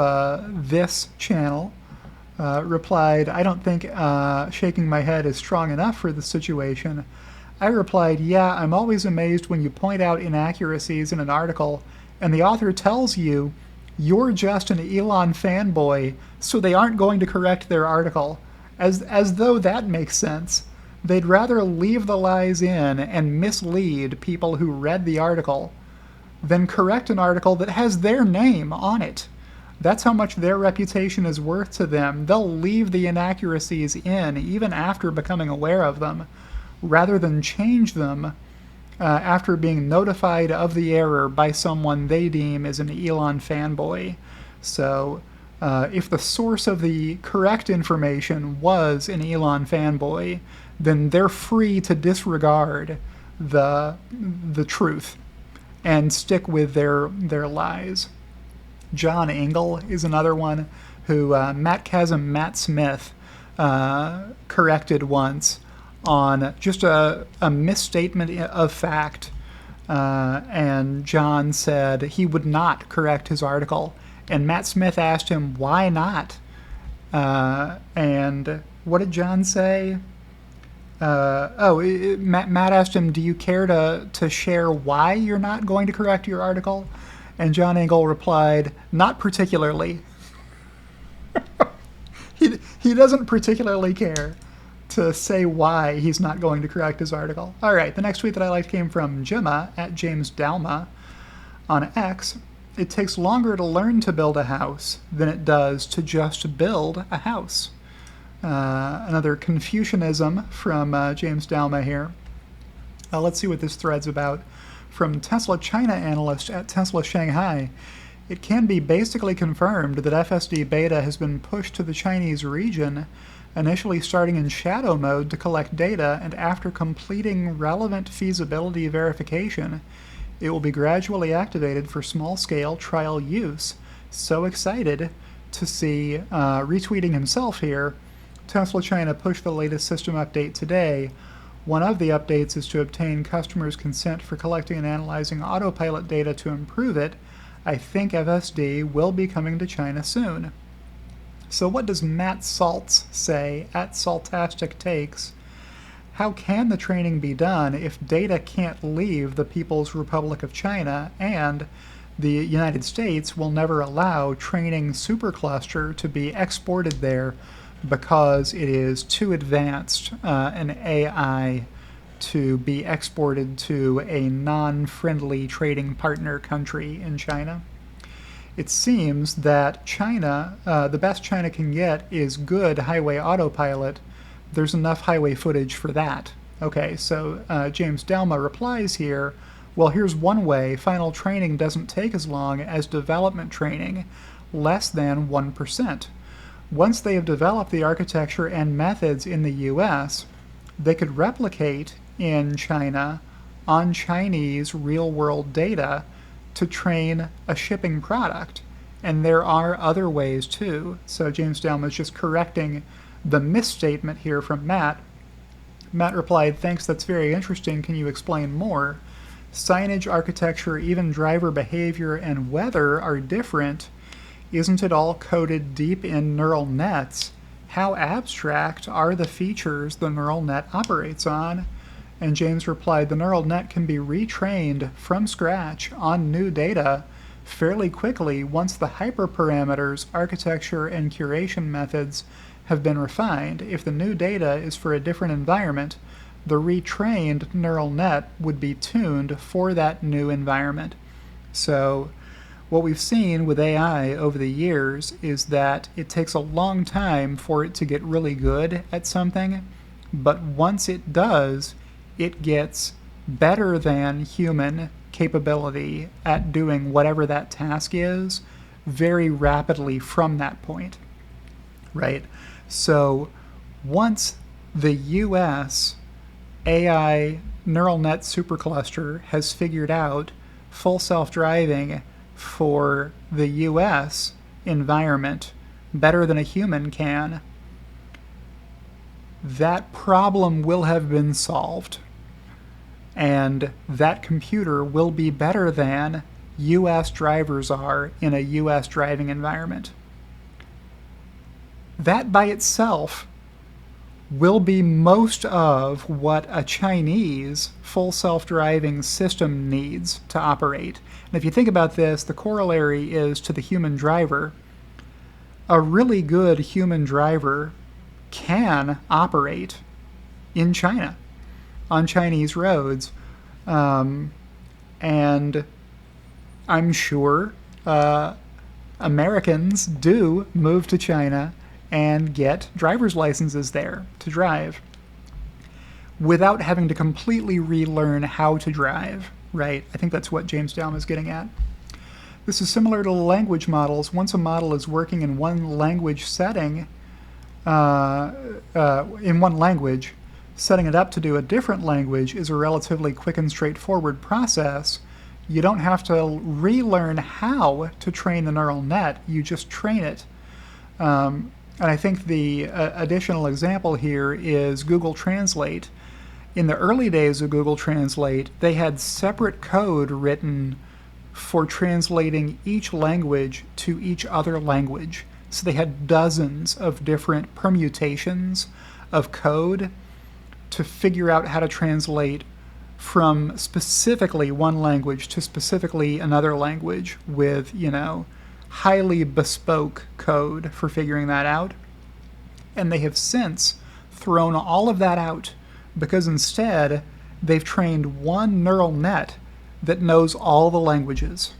this channel, replied, "I don't think shaking my head is strong enough for the situation." I replied, "Yeah, I'm always amazed when you point out inaccuracies in an article and the author tells you you're just an Elon fanboy, so they aren't going to correct their article. As though that makes sense. They'd rather leave the lies in and mislead people who read the article than correct an article that has their name on it. That's how much their reputation is worth to them. They'll leave the inaccuracies in even after becoming aware of them, rather than change them after being notified of the error by someone they deem is an Elon fanboy." So if the source of the correct information was an Elon fanboy, then they're free to disregard the truth and stick with their lies. John Engel is another one who Matt Smith corrected once on just a misstatement of fact, and John said he would not correct his article, and Matt Smith asked him why not, and what did John say? Matt asked him, "Do you care to share why you're not going to correct your article?" And John Engel replied, "Not particularly." He doesn't particularly care to say why he's not going to correct his article. All right, the next tweet that I liked came from Gemma at James Dalma on X. "It takes longer to learn to build a house than it does to just build a house." Another Confucianism from James Dalma here. Let's see what this thread's about. From Tesla China analyst at Tesla Shanghai. It can be basically confirmed that FSD beta has been pushed to the Chinese region, initially starting in shadow mode to collect data, and after completing relevant feasibility verification, it will be gradually activated for small-scale trial use. So excited to see, retweeting himself here, Tesla China pushed the latest system update today. One of the updates is to obtain customers' consent for collecting and analyzing autopilot data to improve it. I think FSD will be coming to China soon. So what does Matt Saltz say at Saltastic Takes? How can the training be done if data can't leave the People's Republic of China, and the United States will never allow training supercluster to be exported there because it is too advanced an AI to be exported to a non-friendly trading partner country in China? It seems that China, the best China can get is good highway autopilot. There's enough highway footage for that. Okay, so James Delma replies here, well, here's one way. Final training doesn't take as long as development training, less than 1%. Once they have developed the architecture and methods in the US, they could replicate in China on Chinese real-world data to train a shipping product. And there are other ways too. So James Delma is just correcting the misstatement here from Matt. Matt replied, thanks, that's very interesting. Can you explain more? Signage, architecture, even driver behavior and weather are different. Isn't it all coded deep in neural nets? How abstract are the features the neural net operates on? And James replied, the neural net can be retrained from scratch on new data fairly quickly once the hyperparameters, architecture, and curation methods have been refined. If the new data is for a different environment, the retrained neural net would be tuned for that new environment. So what we've seen with AI over the years is that it takes a long time for it to get really good at something, but once it does, it gets better than human capability at doing whatever that task is very rapidly from that point, right? So once the US AI neural net supercluster has figured out full self-driving for the US environment better than a human can, that problem will have been solved. And that computer will be better than US drivers are in a US driving environment. That by itself will be most of what a Chinese full self-driving system needs to operate. And if you think about this, the corollary is to the human driver. A really good human driver can operate in China on Chinese roads, and I'm sure Americans do move to China and get driver's licenses there to drive without having to completely relearn how to drive, right? I think that's what James Delma is getting at. This is similar to language models. Once a model is working in one language setting, setting it up to do a different language is a relatively quick and straightforward process. You don't have to relearn how to train the neural net, you just train it. And I think the additional example here is Google Translate. In the early days of Google Translate, they had separate code written for translating each language to each other language. So they had dozens of different permutations of code to figure out how to translate from specifically one language to specifically another language with, highly bespoke code for figuring that out. And they have since thrown all of that out because instead they've trained one neural net that knows all the languages.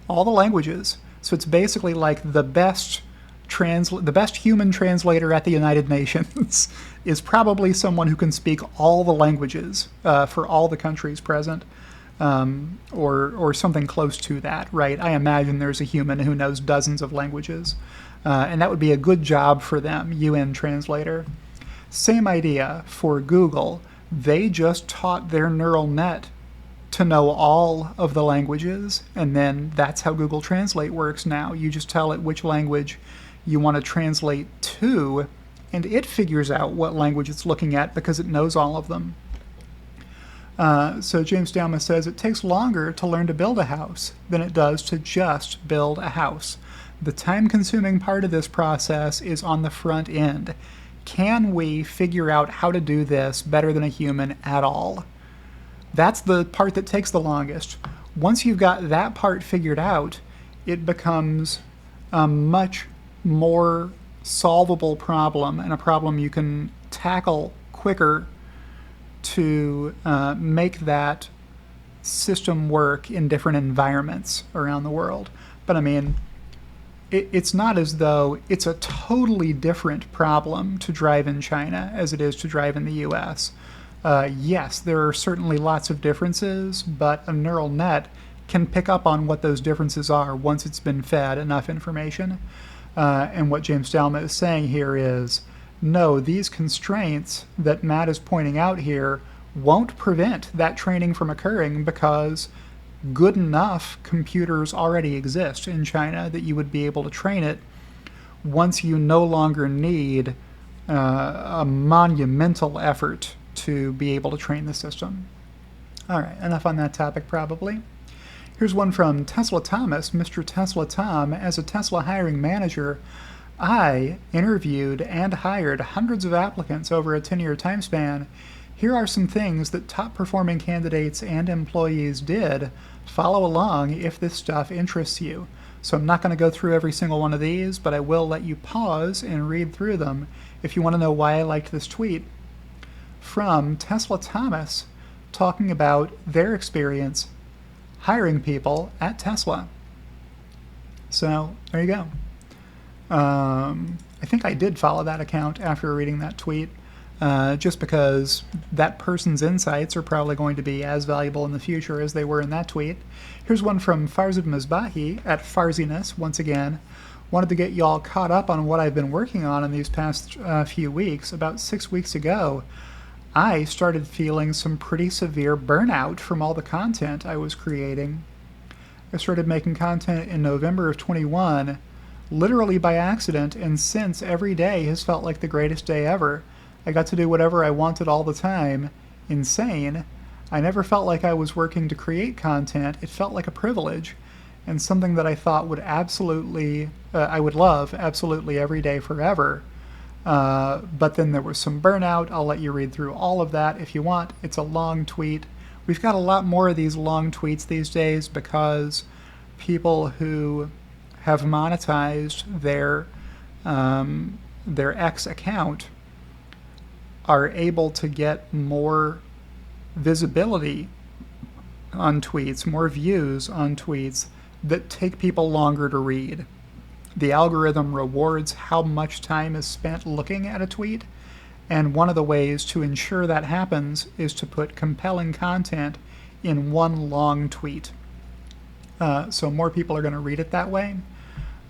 All the languages. So it's basically like the best human translator at the United Nations is probably someone who can speak all the languages for all the countries present. or something close to that, right? I imagine there's a human who knows dozens of languages, and that would be a good job for them, UN translator. Same idea for Google. They just taught their neural net to know all of the languages, and then that's how Google Translate works now. You just tell it which language you want to translate to, and it figures out what language it's looking at because it knows all of them. So James Dalma says it takes longer to learn to build a house than it does to just build a house. The time-consuming part of this process is on the front end. Can we figure out how to do this better than a human at all? That's the part that takes the longest. Once you've got that part figured out, it becomes a much more solvable problem, and a problem you can tackle quicker to make that system work in different environments around the world. But I mean, it's not as though it's a totally different problem to drive in China as it is to drive in the US. Yes, there are certainly lots of differences, but a neural net can pick up on what those differences are once it's been fed enough information. And what James Dalma is saying here is, no, these constraints that Matt is pointing out here won't prevent that training from occurring because good enough computers already exist in China that you would be able to train it once you no longer need a monumental effort to be able to train the system. All right, enough on that topic probably. Here's one from Tesla Thomas, Mr. Tesla Tom. As a Tesla hiring manager, I interviewed and hired hundreds of applicants over a 10-year time span. Here are some things that top-performing candidates and employees did. Follow along if this stuff interests you. So I'm not going to go through every single one of these, but I will let you pause and read through them if you want to know why I liked this tweet. From Tesla Thomas, talking about their experience hiring people at Tesla. So there you go. I think I did follow that account after reading that tweet, just because that person's insights are probably going to be as valuable in the future as they were in that tweet. Here's one from Farzad Mizbahi at Farziness, once again. Wanted to get y'all caught up on what I've been working on in these past few weeks. About 6 weeks ago, I started feeling some pretty severe burnout from all the content I was creating. I started making content in November of 21, literally by accident, and since every day has felt like the greatest day ever. I got to do whatever I wanted all the time. Insane. I never felt like I was working to create content. It felt like a privilege, and something that I thought would I would love absolutely every day forever. But then there was some burnout. I'll let you read through all of that if you want. It's a long tweet. We've got a lot more of these long tweets these days because people who have monetized their X account are able to get more visibility on tweets, more views on tweets that take people longer to read. The algorithm rewards how much time is spent looking at a tweet, and one of the ways to ensure that happens is to put compelling content in one long tweet. So more people are going to read it that way,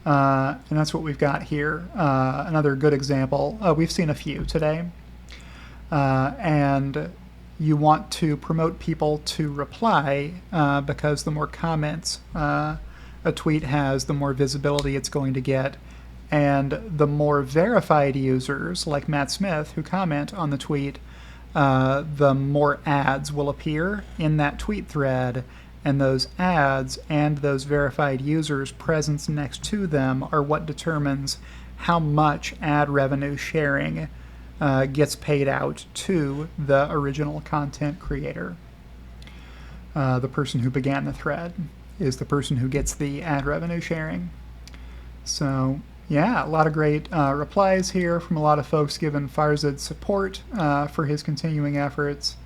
and that's what we've got here. Another good example, we've seen a few today, and you want to promote people to reply because the more comments a tweet has, the more visibility it's going to get, and the more verified users like Matt Smith who comment on the tweet, the more ads will appear in that tweet thread, and those ads and those verified users' presence next to them are what determines how much ad revenue sharing gets paid out to the original content creator. The person who began the thread is the person who gets the ad revenue sharing. So yeah, a lot of great replies here from a lot of folks giving Farzad support for his continuing efforts.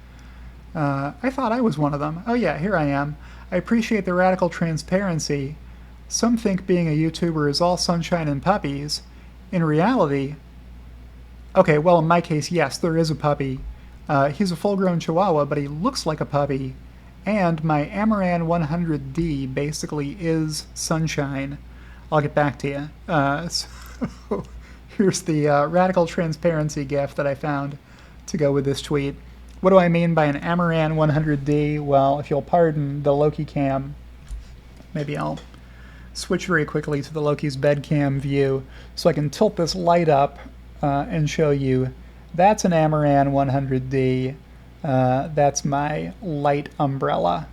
I thought I was one of them. Oh yeah, here I am. I appreciate the radical transparency. Some think being a YouTuber is all sunshine and puppies. In reality, okay, well in my case, yes, there is a puppy. He's a full-grown Chihuahua, but he looks like a puppy, And my Amaran 100D basically is sunshine. I'll get back to you. So here's the radical transparency GIF that I found to go with this tweet. What do I mean by an Amaran 100D? Well, if you'll pardon the Loki cam, maybe I'll switch very quickly to the Loki's bed cam view so I can tilt this light up and show you. That's an Amaran 100D. That's my light umbrella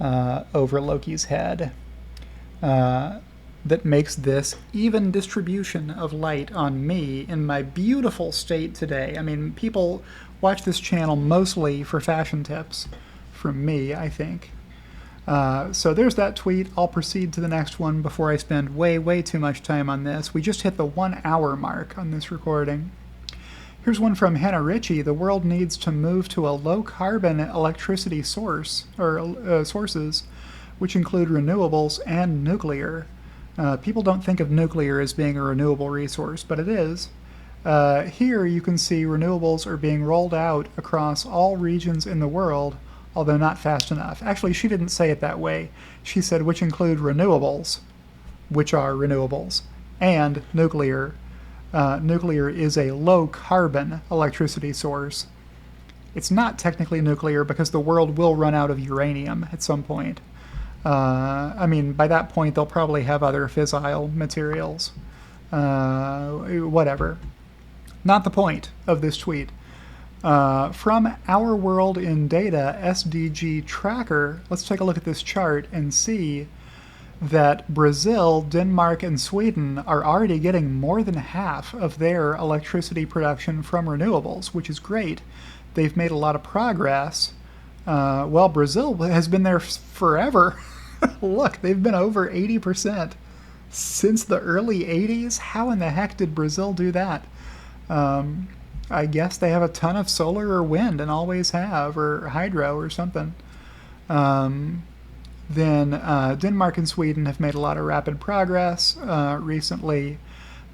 over Loki's head that makes this even distribution of light on me in my beautiful state today. I mean, people watch this channel mostly for fashion tips from me, I think. So there's that tweet. I'll proceed to the next one before I spend way too much time on this. We just hit the 1 hour mark on this recording. Here's one from Hannah Ritchie. The world needs to move to a low-carbon electricity source, or sources, which include renewables and nuclear. People don't think of nuclear as being a renewable resource, but it is. Here you can see renewables are being rolled out across all regions in the world, although not fast enough. Actually, she didn't say it that way. She said which include renewables, which are renewables, and nuclear. Nuclear is a low-carbon electricity source. It's not technically nuclear because the world will run out of uranium at some point. I mean, by that point, they'll probably have other fissile materials. Whatever. Not the point of this tweet. From Our World in Data SDG Tracker, let's take a look at this chart and see that Brazil, Denmark, and Sweden are already getting more than half of their electricity production from renewables, which is great. They've made a lot of progress. Well, Brazil has been there forever. Look, they've been over 80% since the early 80s. How in the heck did Brazil do that? I guess they have a ton of solar or wind and always have, or hydro or something. Then Denmark and Sweden have made a lot of rapid progress recently.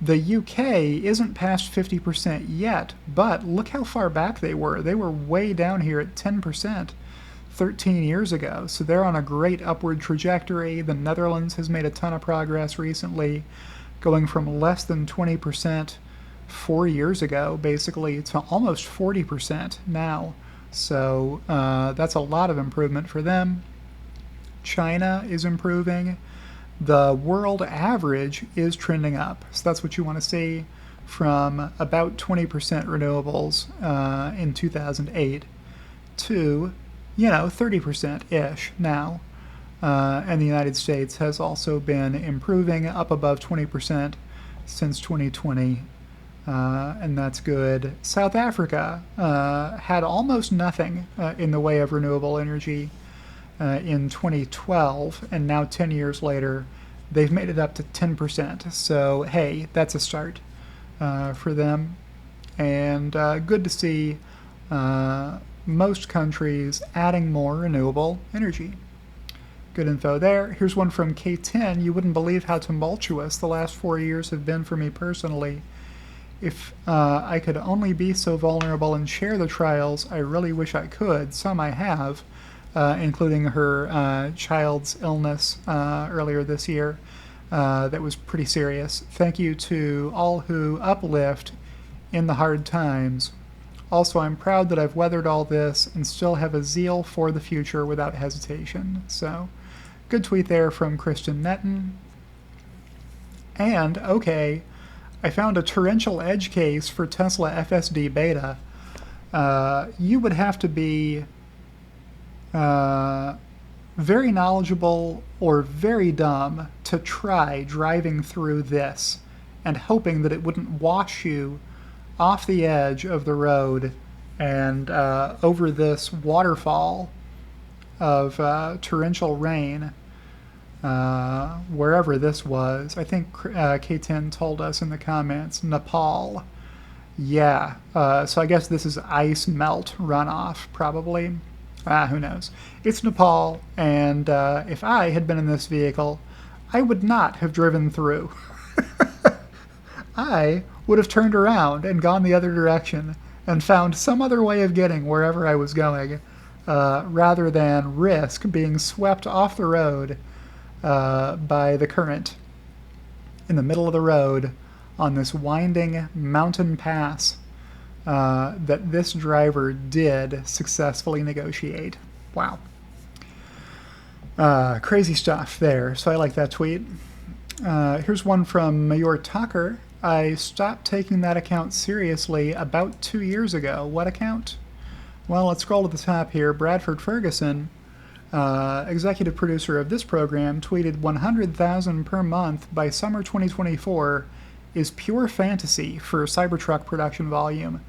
The UK isn't past 50% yet, but look how far back they were. They were way down here at 10% 13 years ago, so they're on a great upward trajectory. The Netherlands has made a ton of progress recently, going from less than 20% 4 years ago, basically, to almost 40% now. So that's a lot of improvement for them. China is improving. The world average is trending up. So that's what you want to see, from about 20% renewables in 2008 to, 30%-ish now. And the United States has also been improving up above 20% since 2020. And that's good. South Africa had almost nothing in the way of renewable energy in 2012, and now 10 years later, they've made it up to 10%. So, hey, that's a start for them. And good to see most countries adding more renewable energy. Good info there. Here's one from K10. You wouldn't believe how tumultuous the last 4 years have been for me personally. If I could only be so vulnerable and share the trials, I really wish I could. Some I have, including her child's illness earlier this year. That was pretty serious. Thank you to all who uplift in the hard times. Also, I'm proud that I've weathered all this and still have a zeal for the future without hesitation. So, good tweet there from Kristen Netton. And, okay, I found a torrential edge case for Tesla FSD beta. You would have to be very knowledgeable or very dumb to try driving through this and hoping that it wouldn't wash you off the edge of the road and over this waterfall of torrential rain, wherever this was. I think K10 told us in the comments, Nepal. Yeah, so I guess this is ice melt runoff, probably. Who knows? It's Nepal, and if I had been in this vehicle, I would not have driven through. I would have turned around and gone the other direction and found some other way of getting wherever I was going. rather than risk being swept off the road by the current in the middle of the road on this winding mountain pass that this driver did successfully negotiate. Wow. Crazy stuff there. So I like that tweet. Here's one from Mayor Tucker. I stopped taking that account seriously about 2 years ago. What account? Well, let's scroll to the top here. Bradford Ferguson, executive producer of this program, tweeted 100,000 per month by summer 2024 is pure fantasy for Cybertruck production volume.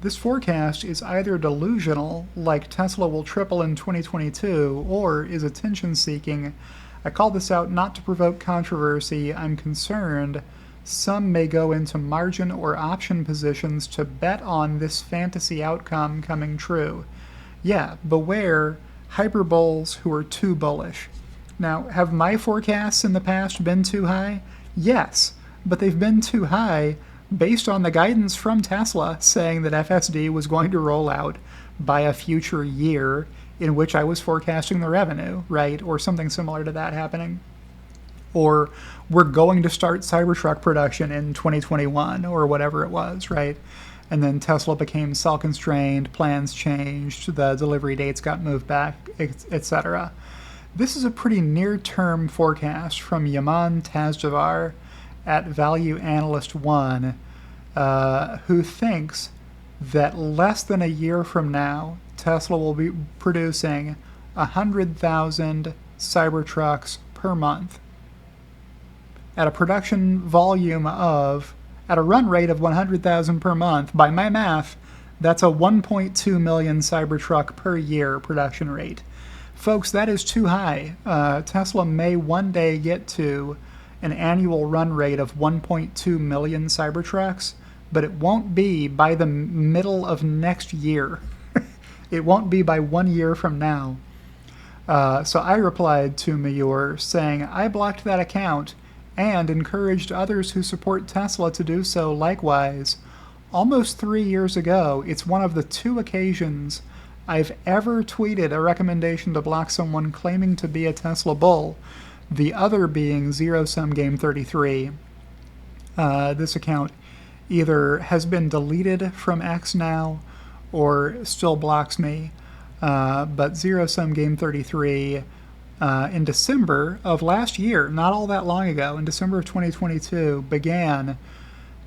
This forecast is either delusional, like Tesla will triple in 2022, or is attention-seeking. I call this out not to provoke controversy. I'm concerned some may go into margin or option positions to bet on this fantasy outcome coming true. Yeah, beware hyperboles who are too bullish. Now, have my forecasts in the past been too high? Yes, but they've been too high based on the guidance from Tesla saying that FSD was going to roll out by a future year in which I was forecasting the revenue, right? Or something similar to that happening. Or we're going to start Cybertruck production in 2021 or whatever it was, right? And then Tesla became cell-constrained, plans changed, the delivery dates got moved back, etc. This is a pretty near-term forecast from Yaman Tazdavar at Value Analyst 1, who thinks that less than a year from now, Tesla will be producing 100,000 Cybertrucks per month at a production volume of, at a run rate of 100,000 per month. By my math, that's a 1.2 million Cybertruck per year production rate. Folks, that is too high. Tesla may one day get to an annual run rate of 1.2 million Cybertrucks, but it won't be by the middle of next year. It won't be by 1 year from now. So I replied to Mayor saying I blocked that account and encouraged others who support Tesla to do so likewise. Almost 3 years ago, it's one of the 2 occasions I've ever tweeted a recommendation to block someone claiming to be a Tesla bull, the other being Zero Sum Game 33. This account either has been deleted from X now or still blocks me, but Zero Sum Game 33 in December of last year, not all that long ago, in December of 2022, began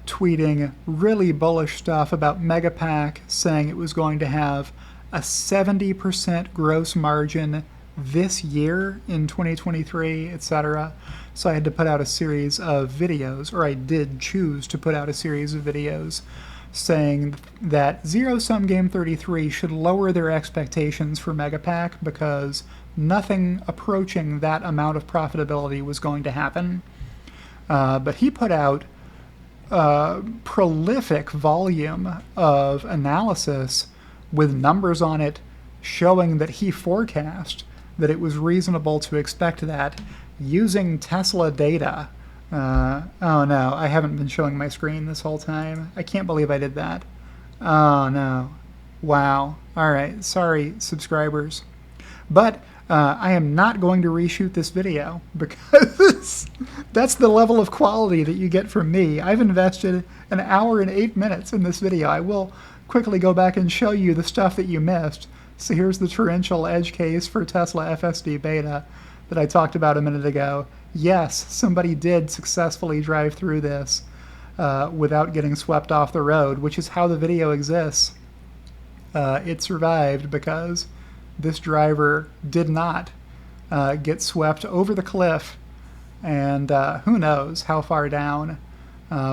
tweeting really bullish stuff about Megapack, saying it was going to have a 70% gross margin this year in 2023, etc. So I had to put out a series of videos, or I did choose to put out a series of videos saying that Zero Sum Game 33 should lower their expectations for Megapack because nothing approaching that amount of profitability was going to happen. But he put out a prolific volume of analysis with numbers on it showing that he forecast that it was reasonable to expect that using Tesla data. Oh no, I haven't been showing my screen this whole time. I can't believe I did that. Oh no. Wow. Alright, sorry subscribers. But I am not going to reshoot this video because that's the level of quality that you get from me. I've invested 1 hour and 8 minutes in this video. I will quickly go back and show you the stuff that you missed. So here's the torrential edge case for Tesla FSD beta that I talked about a minute ago. Yes, somebody did successfully drive through this without getting swept off the road, which is how the video exists. It survived because this driver did not get swept over the cliff, and who knows how far down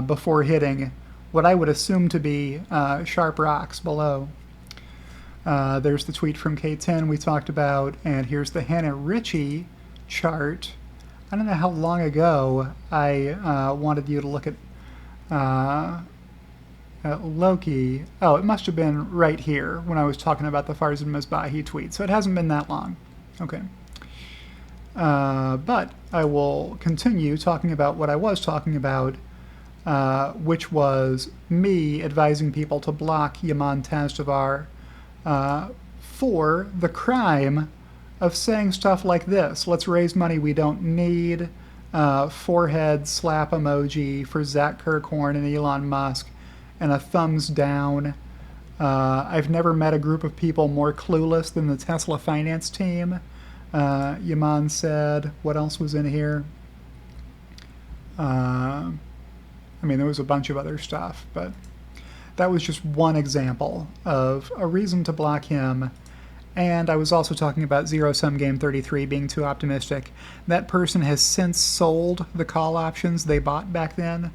before hitting what I would assume to be sharp rocks below. There's the tweet from K10 we talked about, and here's the Hannah Ritchie chart. I don't know how long ago I wanted you to look at Loki. Oh, it must have been right here when I was talking about the Farzad Misbahi tweet, so it hasn't been that long. Okay. But I will continue talking about what I was talking about, which was me advising people to block Yaman Tazdavar for the crime of saying stuff like this. Let's raise money we don't need. Forehead slap emoji for Zach Kirkhorn and Elon Musk, and a thumbs down. I've never met a group of people more clueless than the Tesla finance team. Yaman said. What else was in here? I mean, there was a bunch of other stuff, but that was just one example of a reason to block him. And I was also talking about Zero Sum Game 33 being too optimistic. That person has since sold the call options they bought back then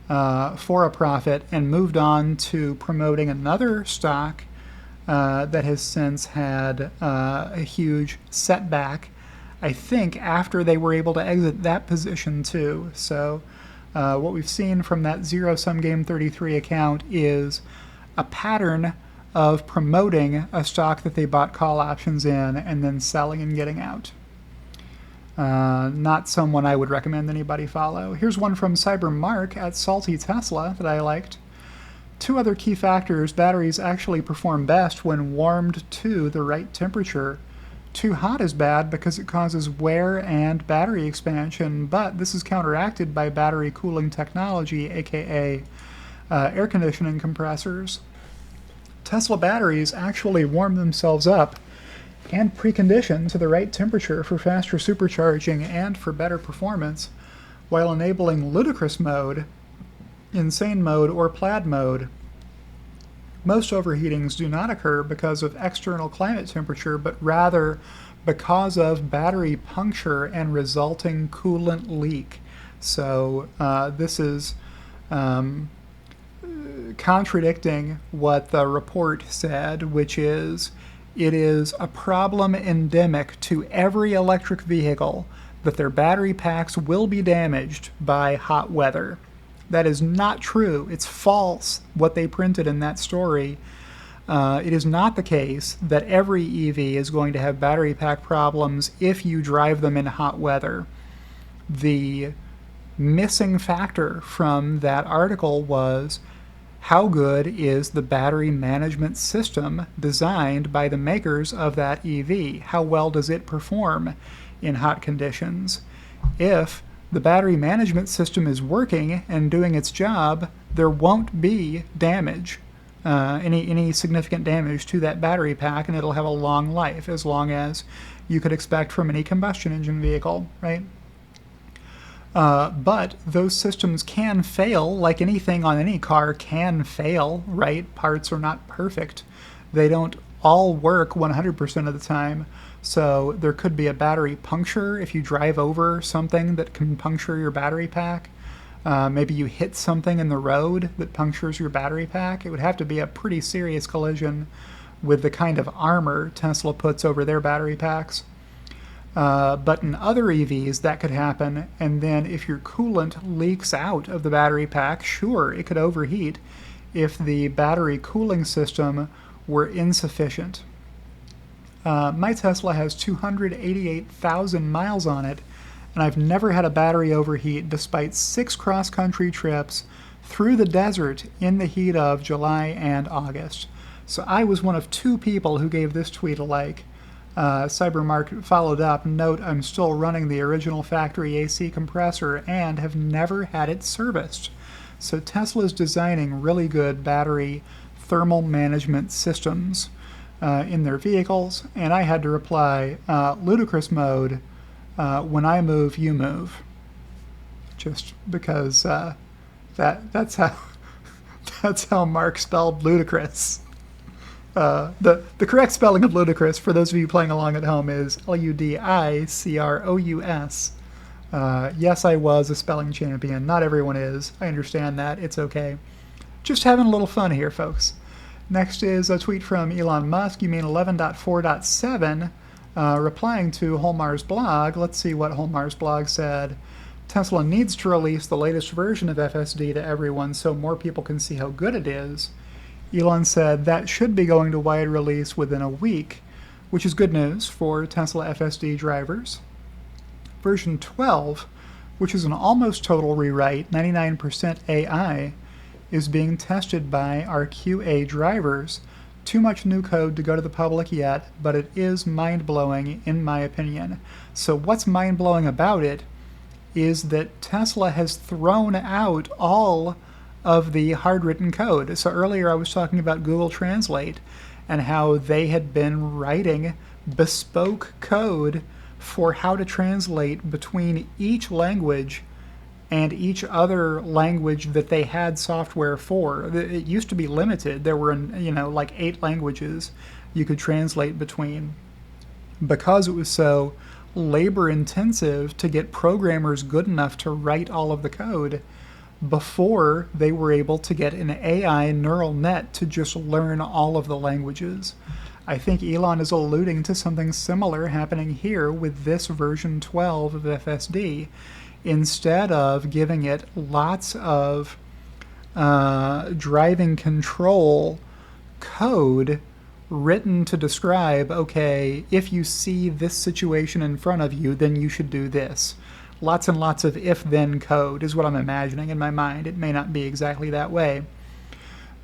for a profit and moved on to promoting another stock that has since had a huge setback, I think, after they were able to exit that position too. So what we've seen from that Zero Sum Game 33 account is a pattern of promoting a stock that they bought call options in and then selling and getting out. Not someone I would recommend anybody follow. Here's one from CyberMark at Salty Tesla that I liked. 2 other key factors: batteries actually perform best when warmed to the right temperature. Too hot is bad because it causes wear and battery expansion, but this is counteracted by battery cooling technology, aka air conditioning compressors. Tesla batteries actually warm themselves up and precondition to the right temperature for faster supercharging and for better performance, while enabling ludicrous mode, insane mode, or plaid mode. Most overheatings do not occur because of external climate temperature, but rather because of battery puncture and resulting coolant leak. So this is contradicting what the report said, which is it is a problem endemic to every electric vehicle that their battery packs will be damaged by hot weather. That is not true. It's false what they printed in that story. It is not the case that every EV is going to have battery pack problems if you drive them in hot weather. The missing factor from that article was how good is the battery management system designed by the makers of that EV? How well does it perform in hot conditions? If the battery management system is working and doing its job, there won't be damage, any significant damage to that battery pack, and it'll have a long life, as long as you could expect from any combustion engine vehicle, right? But those systems can fail, like anything on any car can fail, right? Parts are not perfect. They don't all work 100% of the time. So there could be a battery puncture if you drive over something that can puncture your battery pack. Maybe you hit something in the road that punctures your battery pack. It would have to be a pretty serious collision with the kind of armor Tesla puts over their battery packs. But in other EVs, that could happen, and then if your coolant leaks out of the battery pack, sure, it could overheat if the battery cooling system were insufficient. My Tesla has 288,000 miles on it, and I've never had a battery overheat despite 6 cross-country trips through the desert in the heat of July and August. So I was one of 2 people who gave this tweet a like. CyberMark followed up, note, I'm still running the original factory AC compressor and have never had it serviced. So Tesla's designing really good battery thermal management systems in their vehicles, and I had to reply, ludicrous mode, when I move, you move. Just because that's how Mark spelled ludicrous. The correct spelling of ludicrous, for those of you playing along at home, is Ludicrous. Yes, I was a spelling champion. Not everyone is. I understand that. It's okay. Just having a little fun here, folks. Next is a tweet from Elon Musk. You mean 11.4.7, replying to Holmar's blog. Let's see what Holmar's blog said. Tesla needs to release the latest version of FSD to everyone so more people can see how good it is. Elon said that should be going to wide release within a week, which is good news for Tesla FSD drivers. Version 12, which is an almost total rewrite, 99% AI, is being tested by our QA drivers too much new code to go to the public yet, but it is mind-blowing in my opinion. So what's mind-blowing about it is that Tesla has thrown out all of the hard-written code. So earlier I was talking about Google Translate and how they had been writing bespoke code for how to translate between each language and each other language that they had software for. It used to be limited. There were, like 8 languages you could translate between. Because it was so labor intensive to get programmers good enough to write all of the code, before they were able to get an AI neural net to just learn all of the languages. I think Elon is alluding to something similar happening here with this version 12 of FSD. Instead of giving it lots of driving control code written to describe, okay, if you see this situation in front of you, then you should do this. Lots and lots of if-then code is what I'm imagining in my mind. It may not be exactly that way.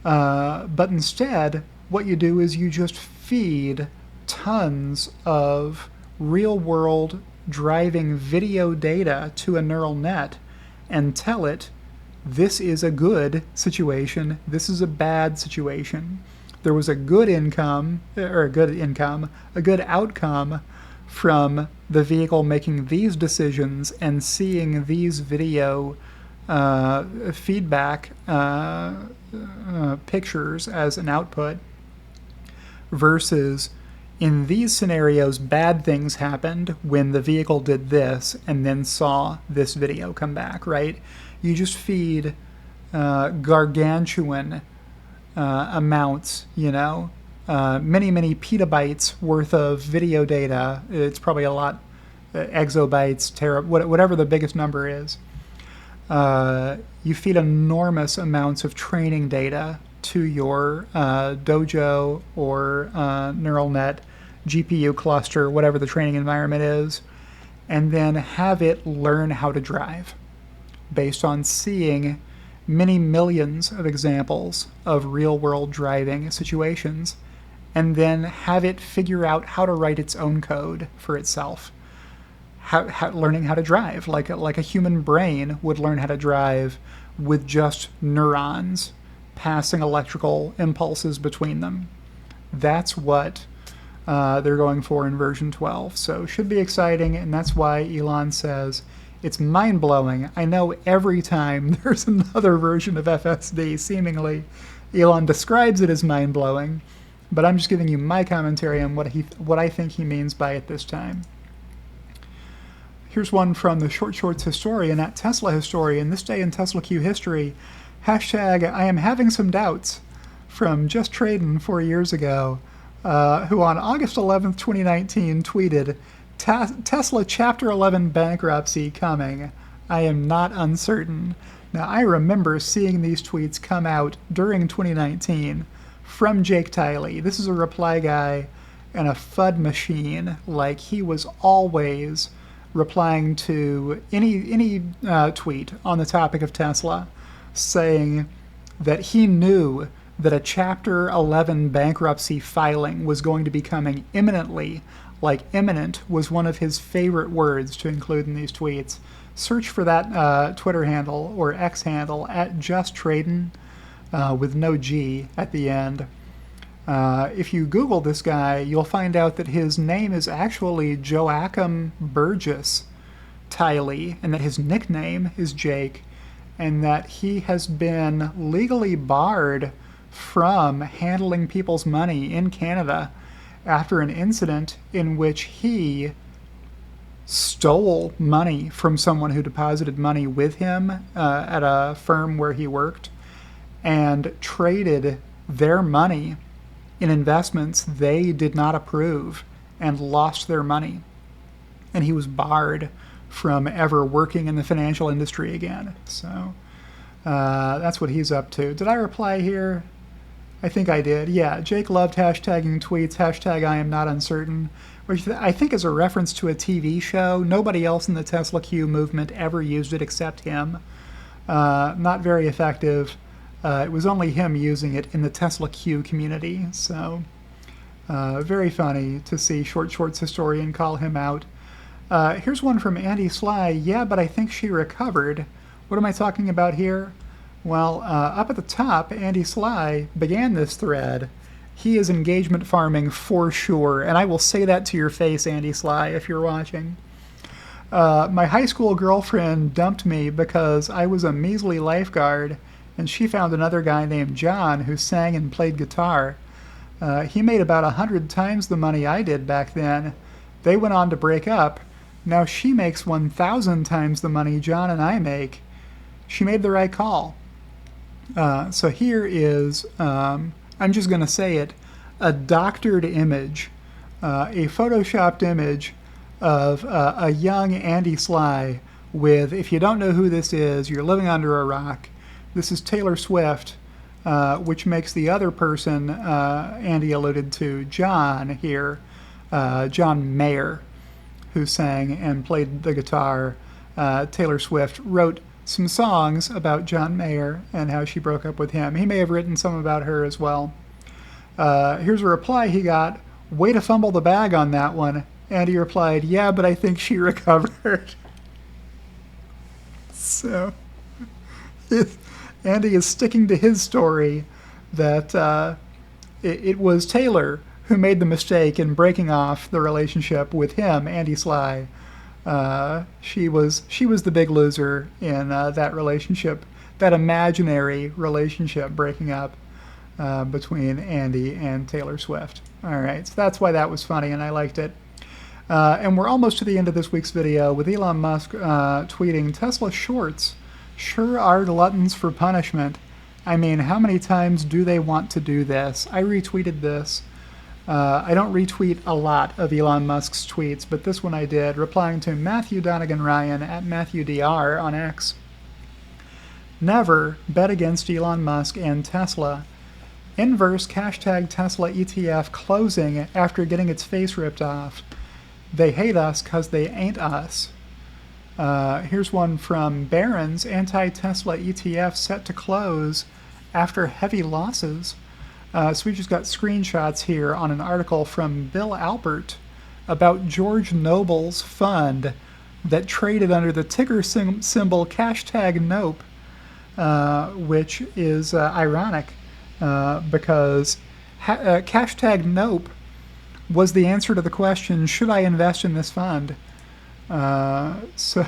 But instead, what you do is you just feed tons of real-world driving video data to a neural net and tell it, this is a good situation, this is a bad situation. There was a good outcome from the vehicle making these decisions and seeing these video feedback pictures as an output, versus in these scenarios bad things happened when the vehicle did this and then saw this video come back, right? You just feed gargantuan amounts, many petabytes worth of video data. It's probably a lot, exabytes, whatever the biggest number is. You feed enormous amounts of training data to your dojo or neural net GPU cluster, whatever the training environment is, and then have it learn how to drive based on seeing many millions of examples of real-world driving situations, and then have it figure out how to write its own code for itself. Learning how to drive, like a human brain would learn how to drive with just neurons passing electrical impulses between them. That's what they're going for in version 12. So should be exciting, and that's why Elon says it's mind-blowing. I know every time there's another version of FSD, seemingly, Elon describes it as mind-blowing, but I'm just giving you my commentary on what I think he means by it this time. Here's one from the Short Shorts historian at Tesla Historian, this day in Tesla Q history. Hashtag, I am having some doubts, from Just Trading 4 years ago, who on August 11th, 2019 tweeted, Tesla Chapter 11 bankruptcy coming. I am not uncertain. Now, I remember seeing these tweets come out during 2019 from Jake Tiley. This is a reply guy and a FUD machine. Like, he was always replying to any tweet on the topic of Tesla, saying that he knew that a Chapter 11 bankruptcy filing was going to be coming imminently. Like, imminent was one of his favorite words to include in these tweets. Search for that Twitter handle or X handle at JustTradin with no G at the end. If you Google this guy, you'll find out that his name is actually Joachim Burgess Tiley, and that his nickname is Jake, and that he has been legally barred from handling people's money in Canada after an incident in which he stole money from someone who deposited money with him at a firm where he worked, and traded their money in investments they did not approve and lost their money. And he was barred from ever working in the financial industry again. So that's what he's up to. Did I reply here? I think I did. Yeah, Jake loved hashtagging tweets, hashtag I am not uncertain, which I think is a reference to a TV show. Nobody else in the Tesla Q movement ever used it except him. Not very effective. It was only him using it in the Tesla Q community, so very funny to see Short Shorts historian call him out. Here's one from Andy Sly. Yeah, but I think she recovered. What am I talking about here? Well, up at the top, Andy Sly began this thread. He is engagement farming for sure, and I will say that to your face, Andy Sly, if you're watching. My high school girlfriend dumped me because I was a measly lifeguard, and she found another guy named John who sang and played guitar. He made about 100 times the money I did back then. They went on to break up. Now she makes 1,000 times the money John and I make. She made the right call. So here is, I'm just going to say it, a doctored image, a photoshopped image of a young Andy Sly with, if you don't know who this is, you're living under a rock. This is Taylor Swift, which makes the other person Andy alluded to, John here, John Mayer, who sang and played the guitar. Taylor Swift wrote some songs about John Mayer and how she broke up with him. He may have written some about her as well. Here's a reply he got. Way to fumble the bag on that one. Andy replied, yeah, but I think she recovered. So, Andy is sticking to his story that it was Taylor who made the mistake in breaking off the relationship with him, Andy Sly. She was the big loser in that relationship, that imaginary relationship breaking up between Andy and Taylor Swift. All right, so that's why that was funny, and I liked it. And we're almost to the end of this week's video with Elon Musk tweeting, Tesla shorts sure are gluttons for punishment. I mean, how many times do they want to do this? I retweeted this. I don't retweet a lot of Elon Musk's tweets, but this one I did, replying to Matthew Donegan Ryan at MatthewDR on X. Never bet against Elon Musk and Tesla. Inverse hashtag Tesla ETF closing after getting its face ripped off. They hate us because they ain't us. Here's one from Barron's. Anti-Tesla ETF set to close after heavy losses. So we just got screenshots here on an article from Bill Alpert about George Noble's fund that traded under the ticker symbol hashtag Nope, which is ironic because hashtag Nope was the answer to the question, should I invest in this fund? So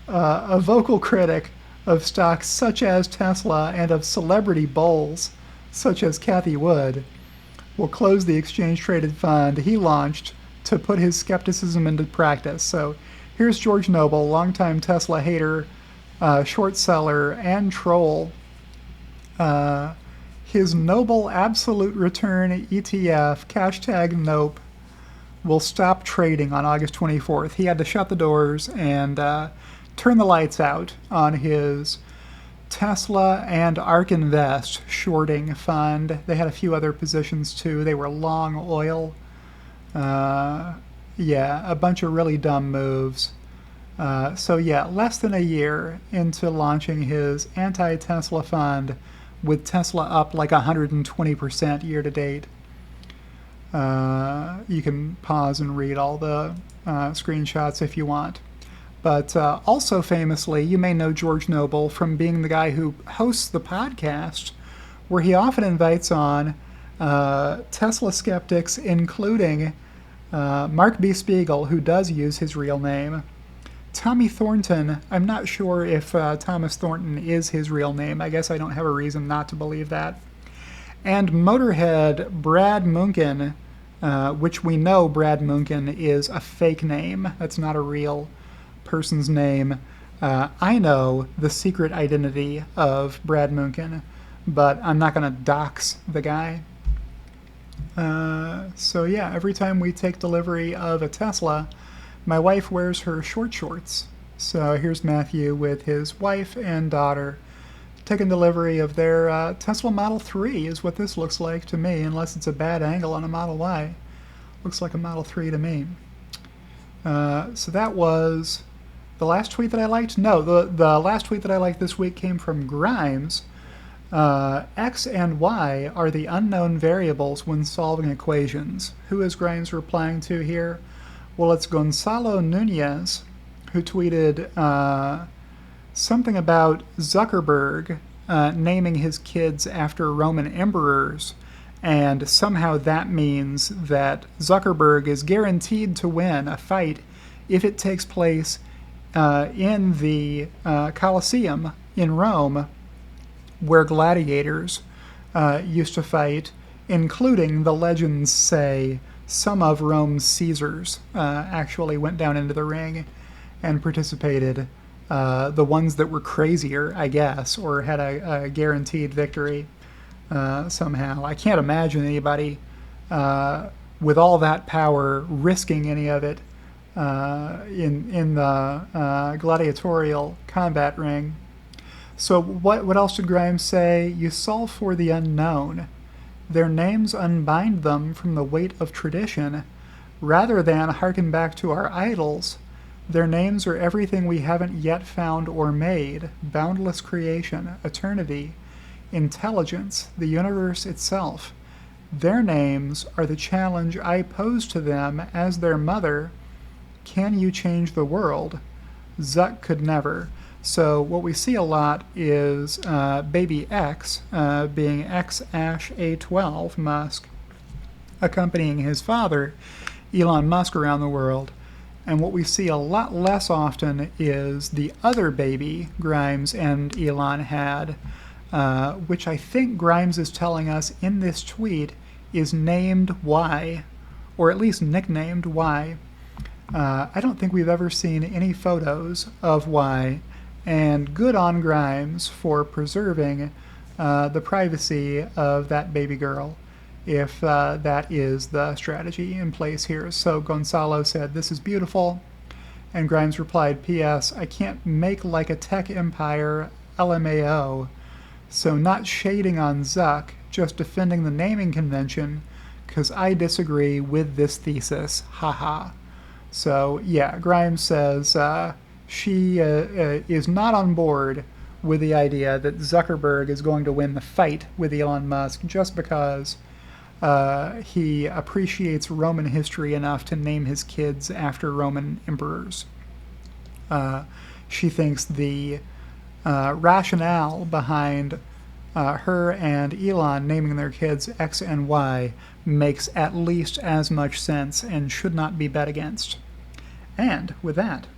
a vocal critic of stocks such as Tesla and of celebrity bulls such as Cathie Wood will close the exchange-traded fund he launched to put his skepticism into practice. So here's George Noble, longtime Tesla hater, short seller, and troll. His Noble Absolute Return ETF, hashtag Nope, will stop trading on August 24th. He had to shut the doors and turn the lights out on his Tesla and ARK Invest shorting fund. They had a few other positions too. They were long oil. Yeah, a bunch of really dumb moves. So yeah, less than a year into launching his anti-Tesla fund, with Tesla up like 120% year to date. You can pause and read all the screenshots if you want. But also famously, you may know George Noble from being the guy who hosts the podcast, where he often invites on Tesla skeptics, including Mark B. Spiegel, who does use his real name, Tommy Thornton. I'm not sure if Thomas Thornton is his real name. I guess I don't have a reason not to believe that. And Motorhead Brad Munkin, which we know Brad Munkin is a fake name. That's not a real person's name. I know the secret identity of Brad Munkin, but I'm not going to dox the guy. So yeah, every time we take delivery of a Tesla, my wife wears her short shorts. So here's Matthew with his wife and daughter taking delivery of their Tesla Model 3 is what this looks like to me, unless it's a bad angle on a Model Y. Looks like a Model 3 to me. So that was The last tweet that I liked? No, the last tweet that I liked this week came from Grimes. X and Y are the unknown variables when solving equations. Who is Grimes replying to here? Well, it's Gonzalo Nunez, who tweeted something about Zuckerberg naming his kids after Roman emperors, and somehow that means that Zuckerberg is guaranteed to win a fight if it takes place in the Colosseum in Rome, where gladiators used to fight, including, the legends say, some of Rome's Caesars actually went down into the ring and participated. The ones that were crazier, I guess, or had a guaranteed victory somehow. I can't imagine anybody with all that power risking any of it in the gladiatorial combat ring. So what else did Grimes say? You solve for the unknown. Their names unbind them from the weight of tradition. Rather than harken back to our idols, their names are everything we haven't yet found or made: boundless creation, eternity, intelligence, the universe itself. Their names are the challenge I pose to them as their mother. Can you change the world? Zuck could never. So what we see a lot is baby X, being X-A12 Musk, accompanying his father, Elon Musk, around the world. And what we see a lot less often is the other baby Grimes and Elon had, which I think Grimes is telling us in this tweet is named Y, or at least nicknamed Y. I don't think we've ever seen any photos of Y, and good on Grimes for preserving the privacy of that baby girl, if that is the strategy in place here. So Gonzalo said, "This is beautiful," and Grimes replied, "P.S. I can't make like a tech empire, LMAO, so not shading on Zuck, just defending the naming convention, because I disagree with this thesis, haha." So yeah, Grimes says she is not on board with the idea that Zuckerberg is going to win the fight with Elon Musk just because he appreciates Roman history enough to name his kids after Roman emperors. She thinks the rationale behind her and Elon naming their kids X and Y makes at least as much sense and should not be bet against. And with that,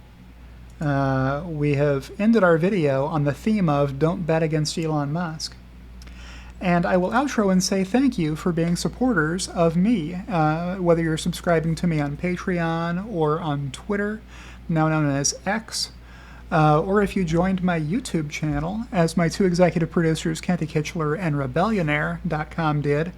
we have ended our video on the theme of don't bet against Elon Musk. And I will outro and say thank you for being supporters of me, whether you're subscribing to me on Patreon or on Twitter, now known as X, or if you joined my YouTube channel, as my two executive producers, Kenty Kitchler and Rebellionaire.com did,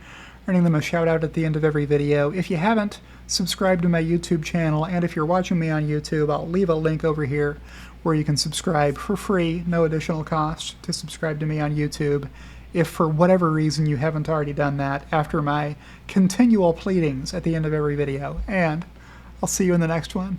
earning them a shout out at the end of every video. If you haven't, subscribe to my YouTube channel, and if you're watching me on YouTube, I'll leave a link over here where you can subscribe for free, no additional cost, to subscribe to me on YouTube, if for whatever reason you haven't already done that after my continual pleadings at the end of every video. And I'll see you in the next one.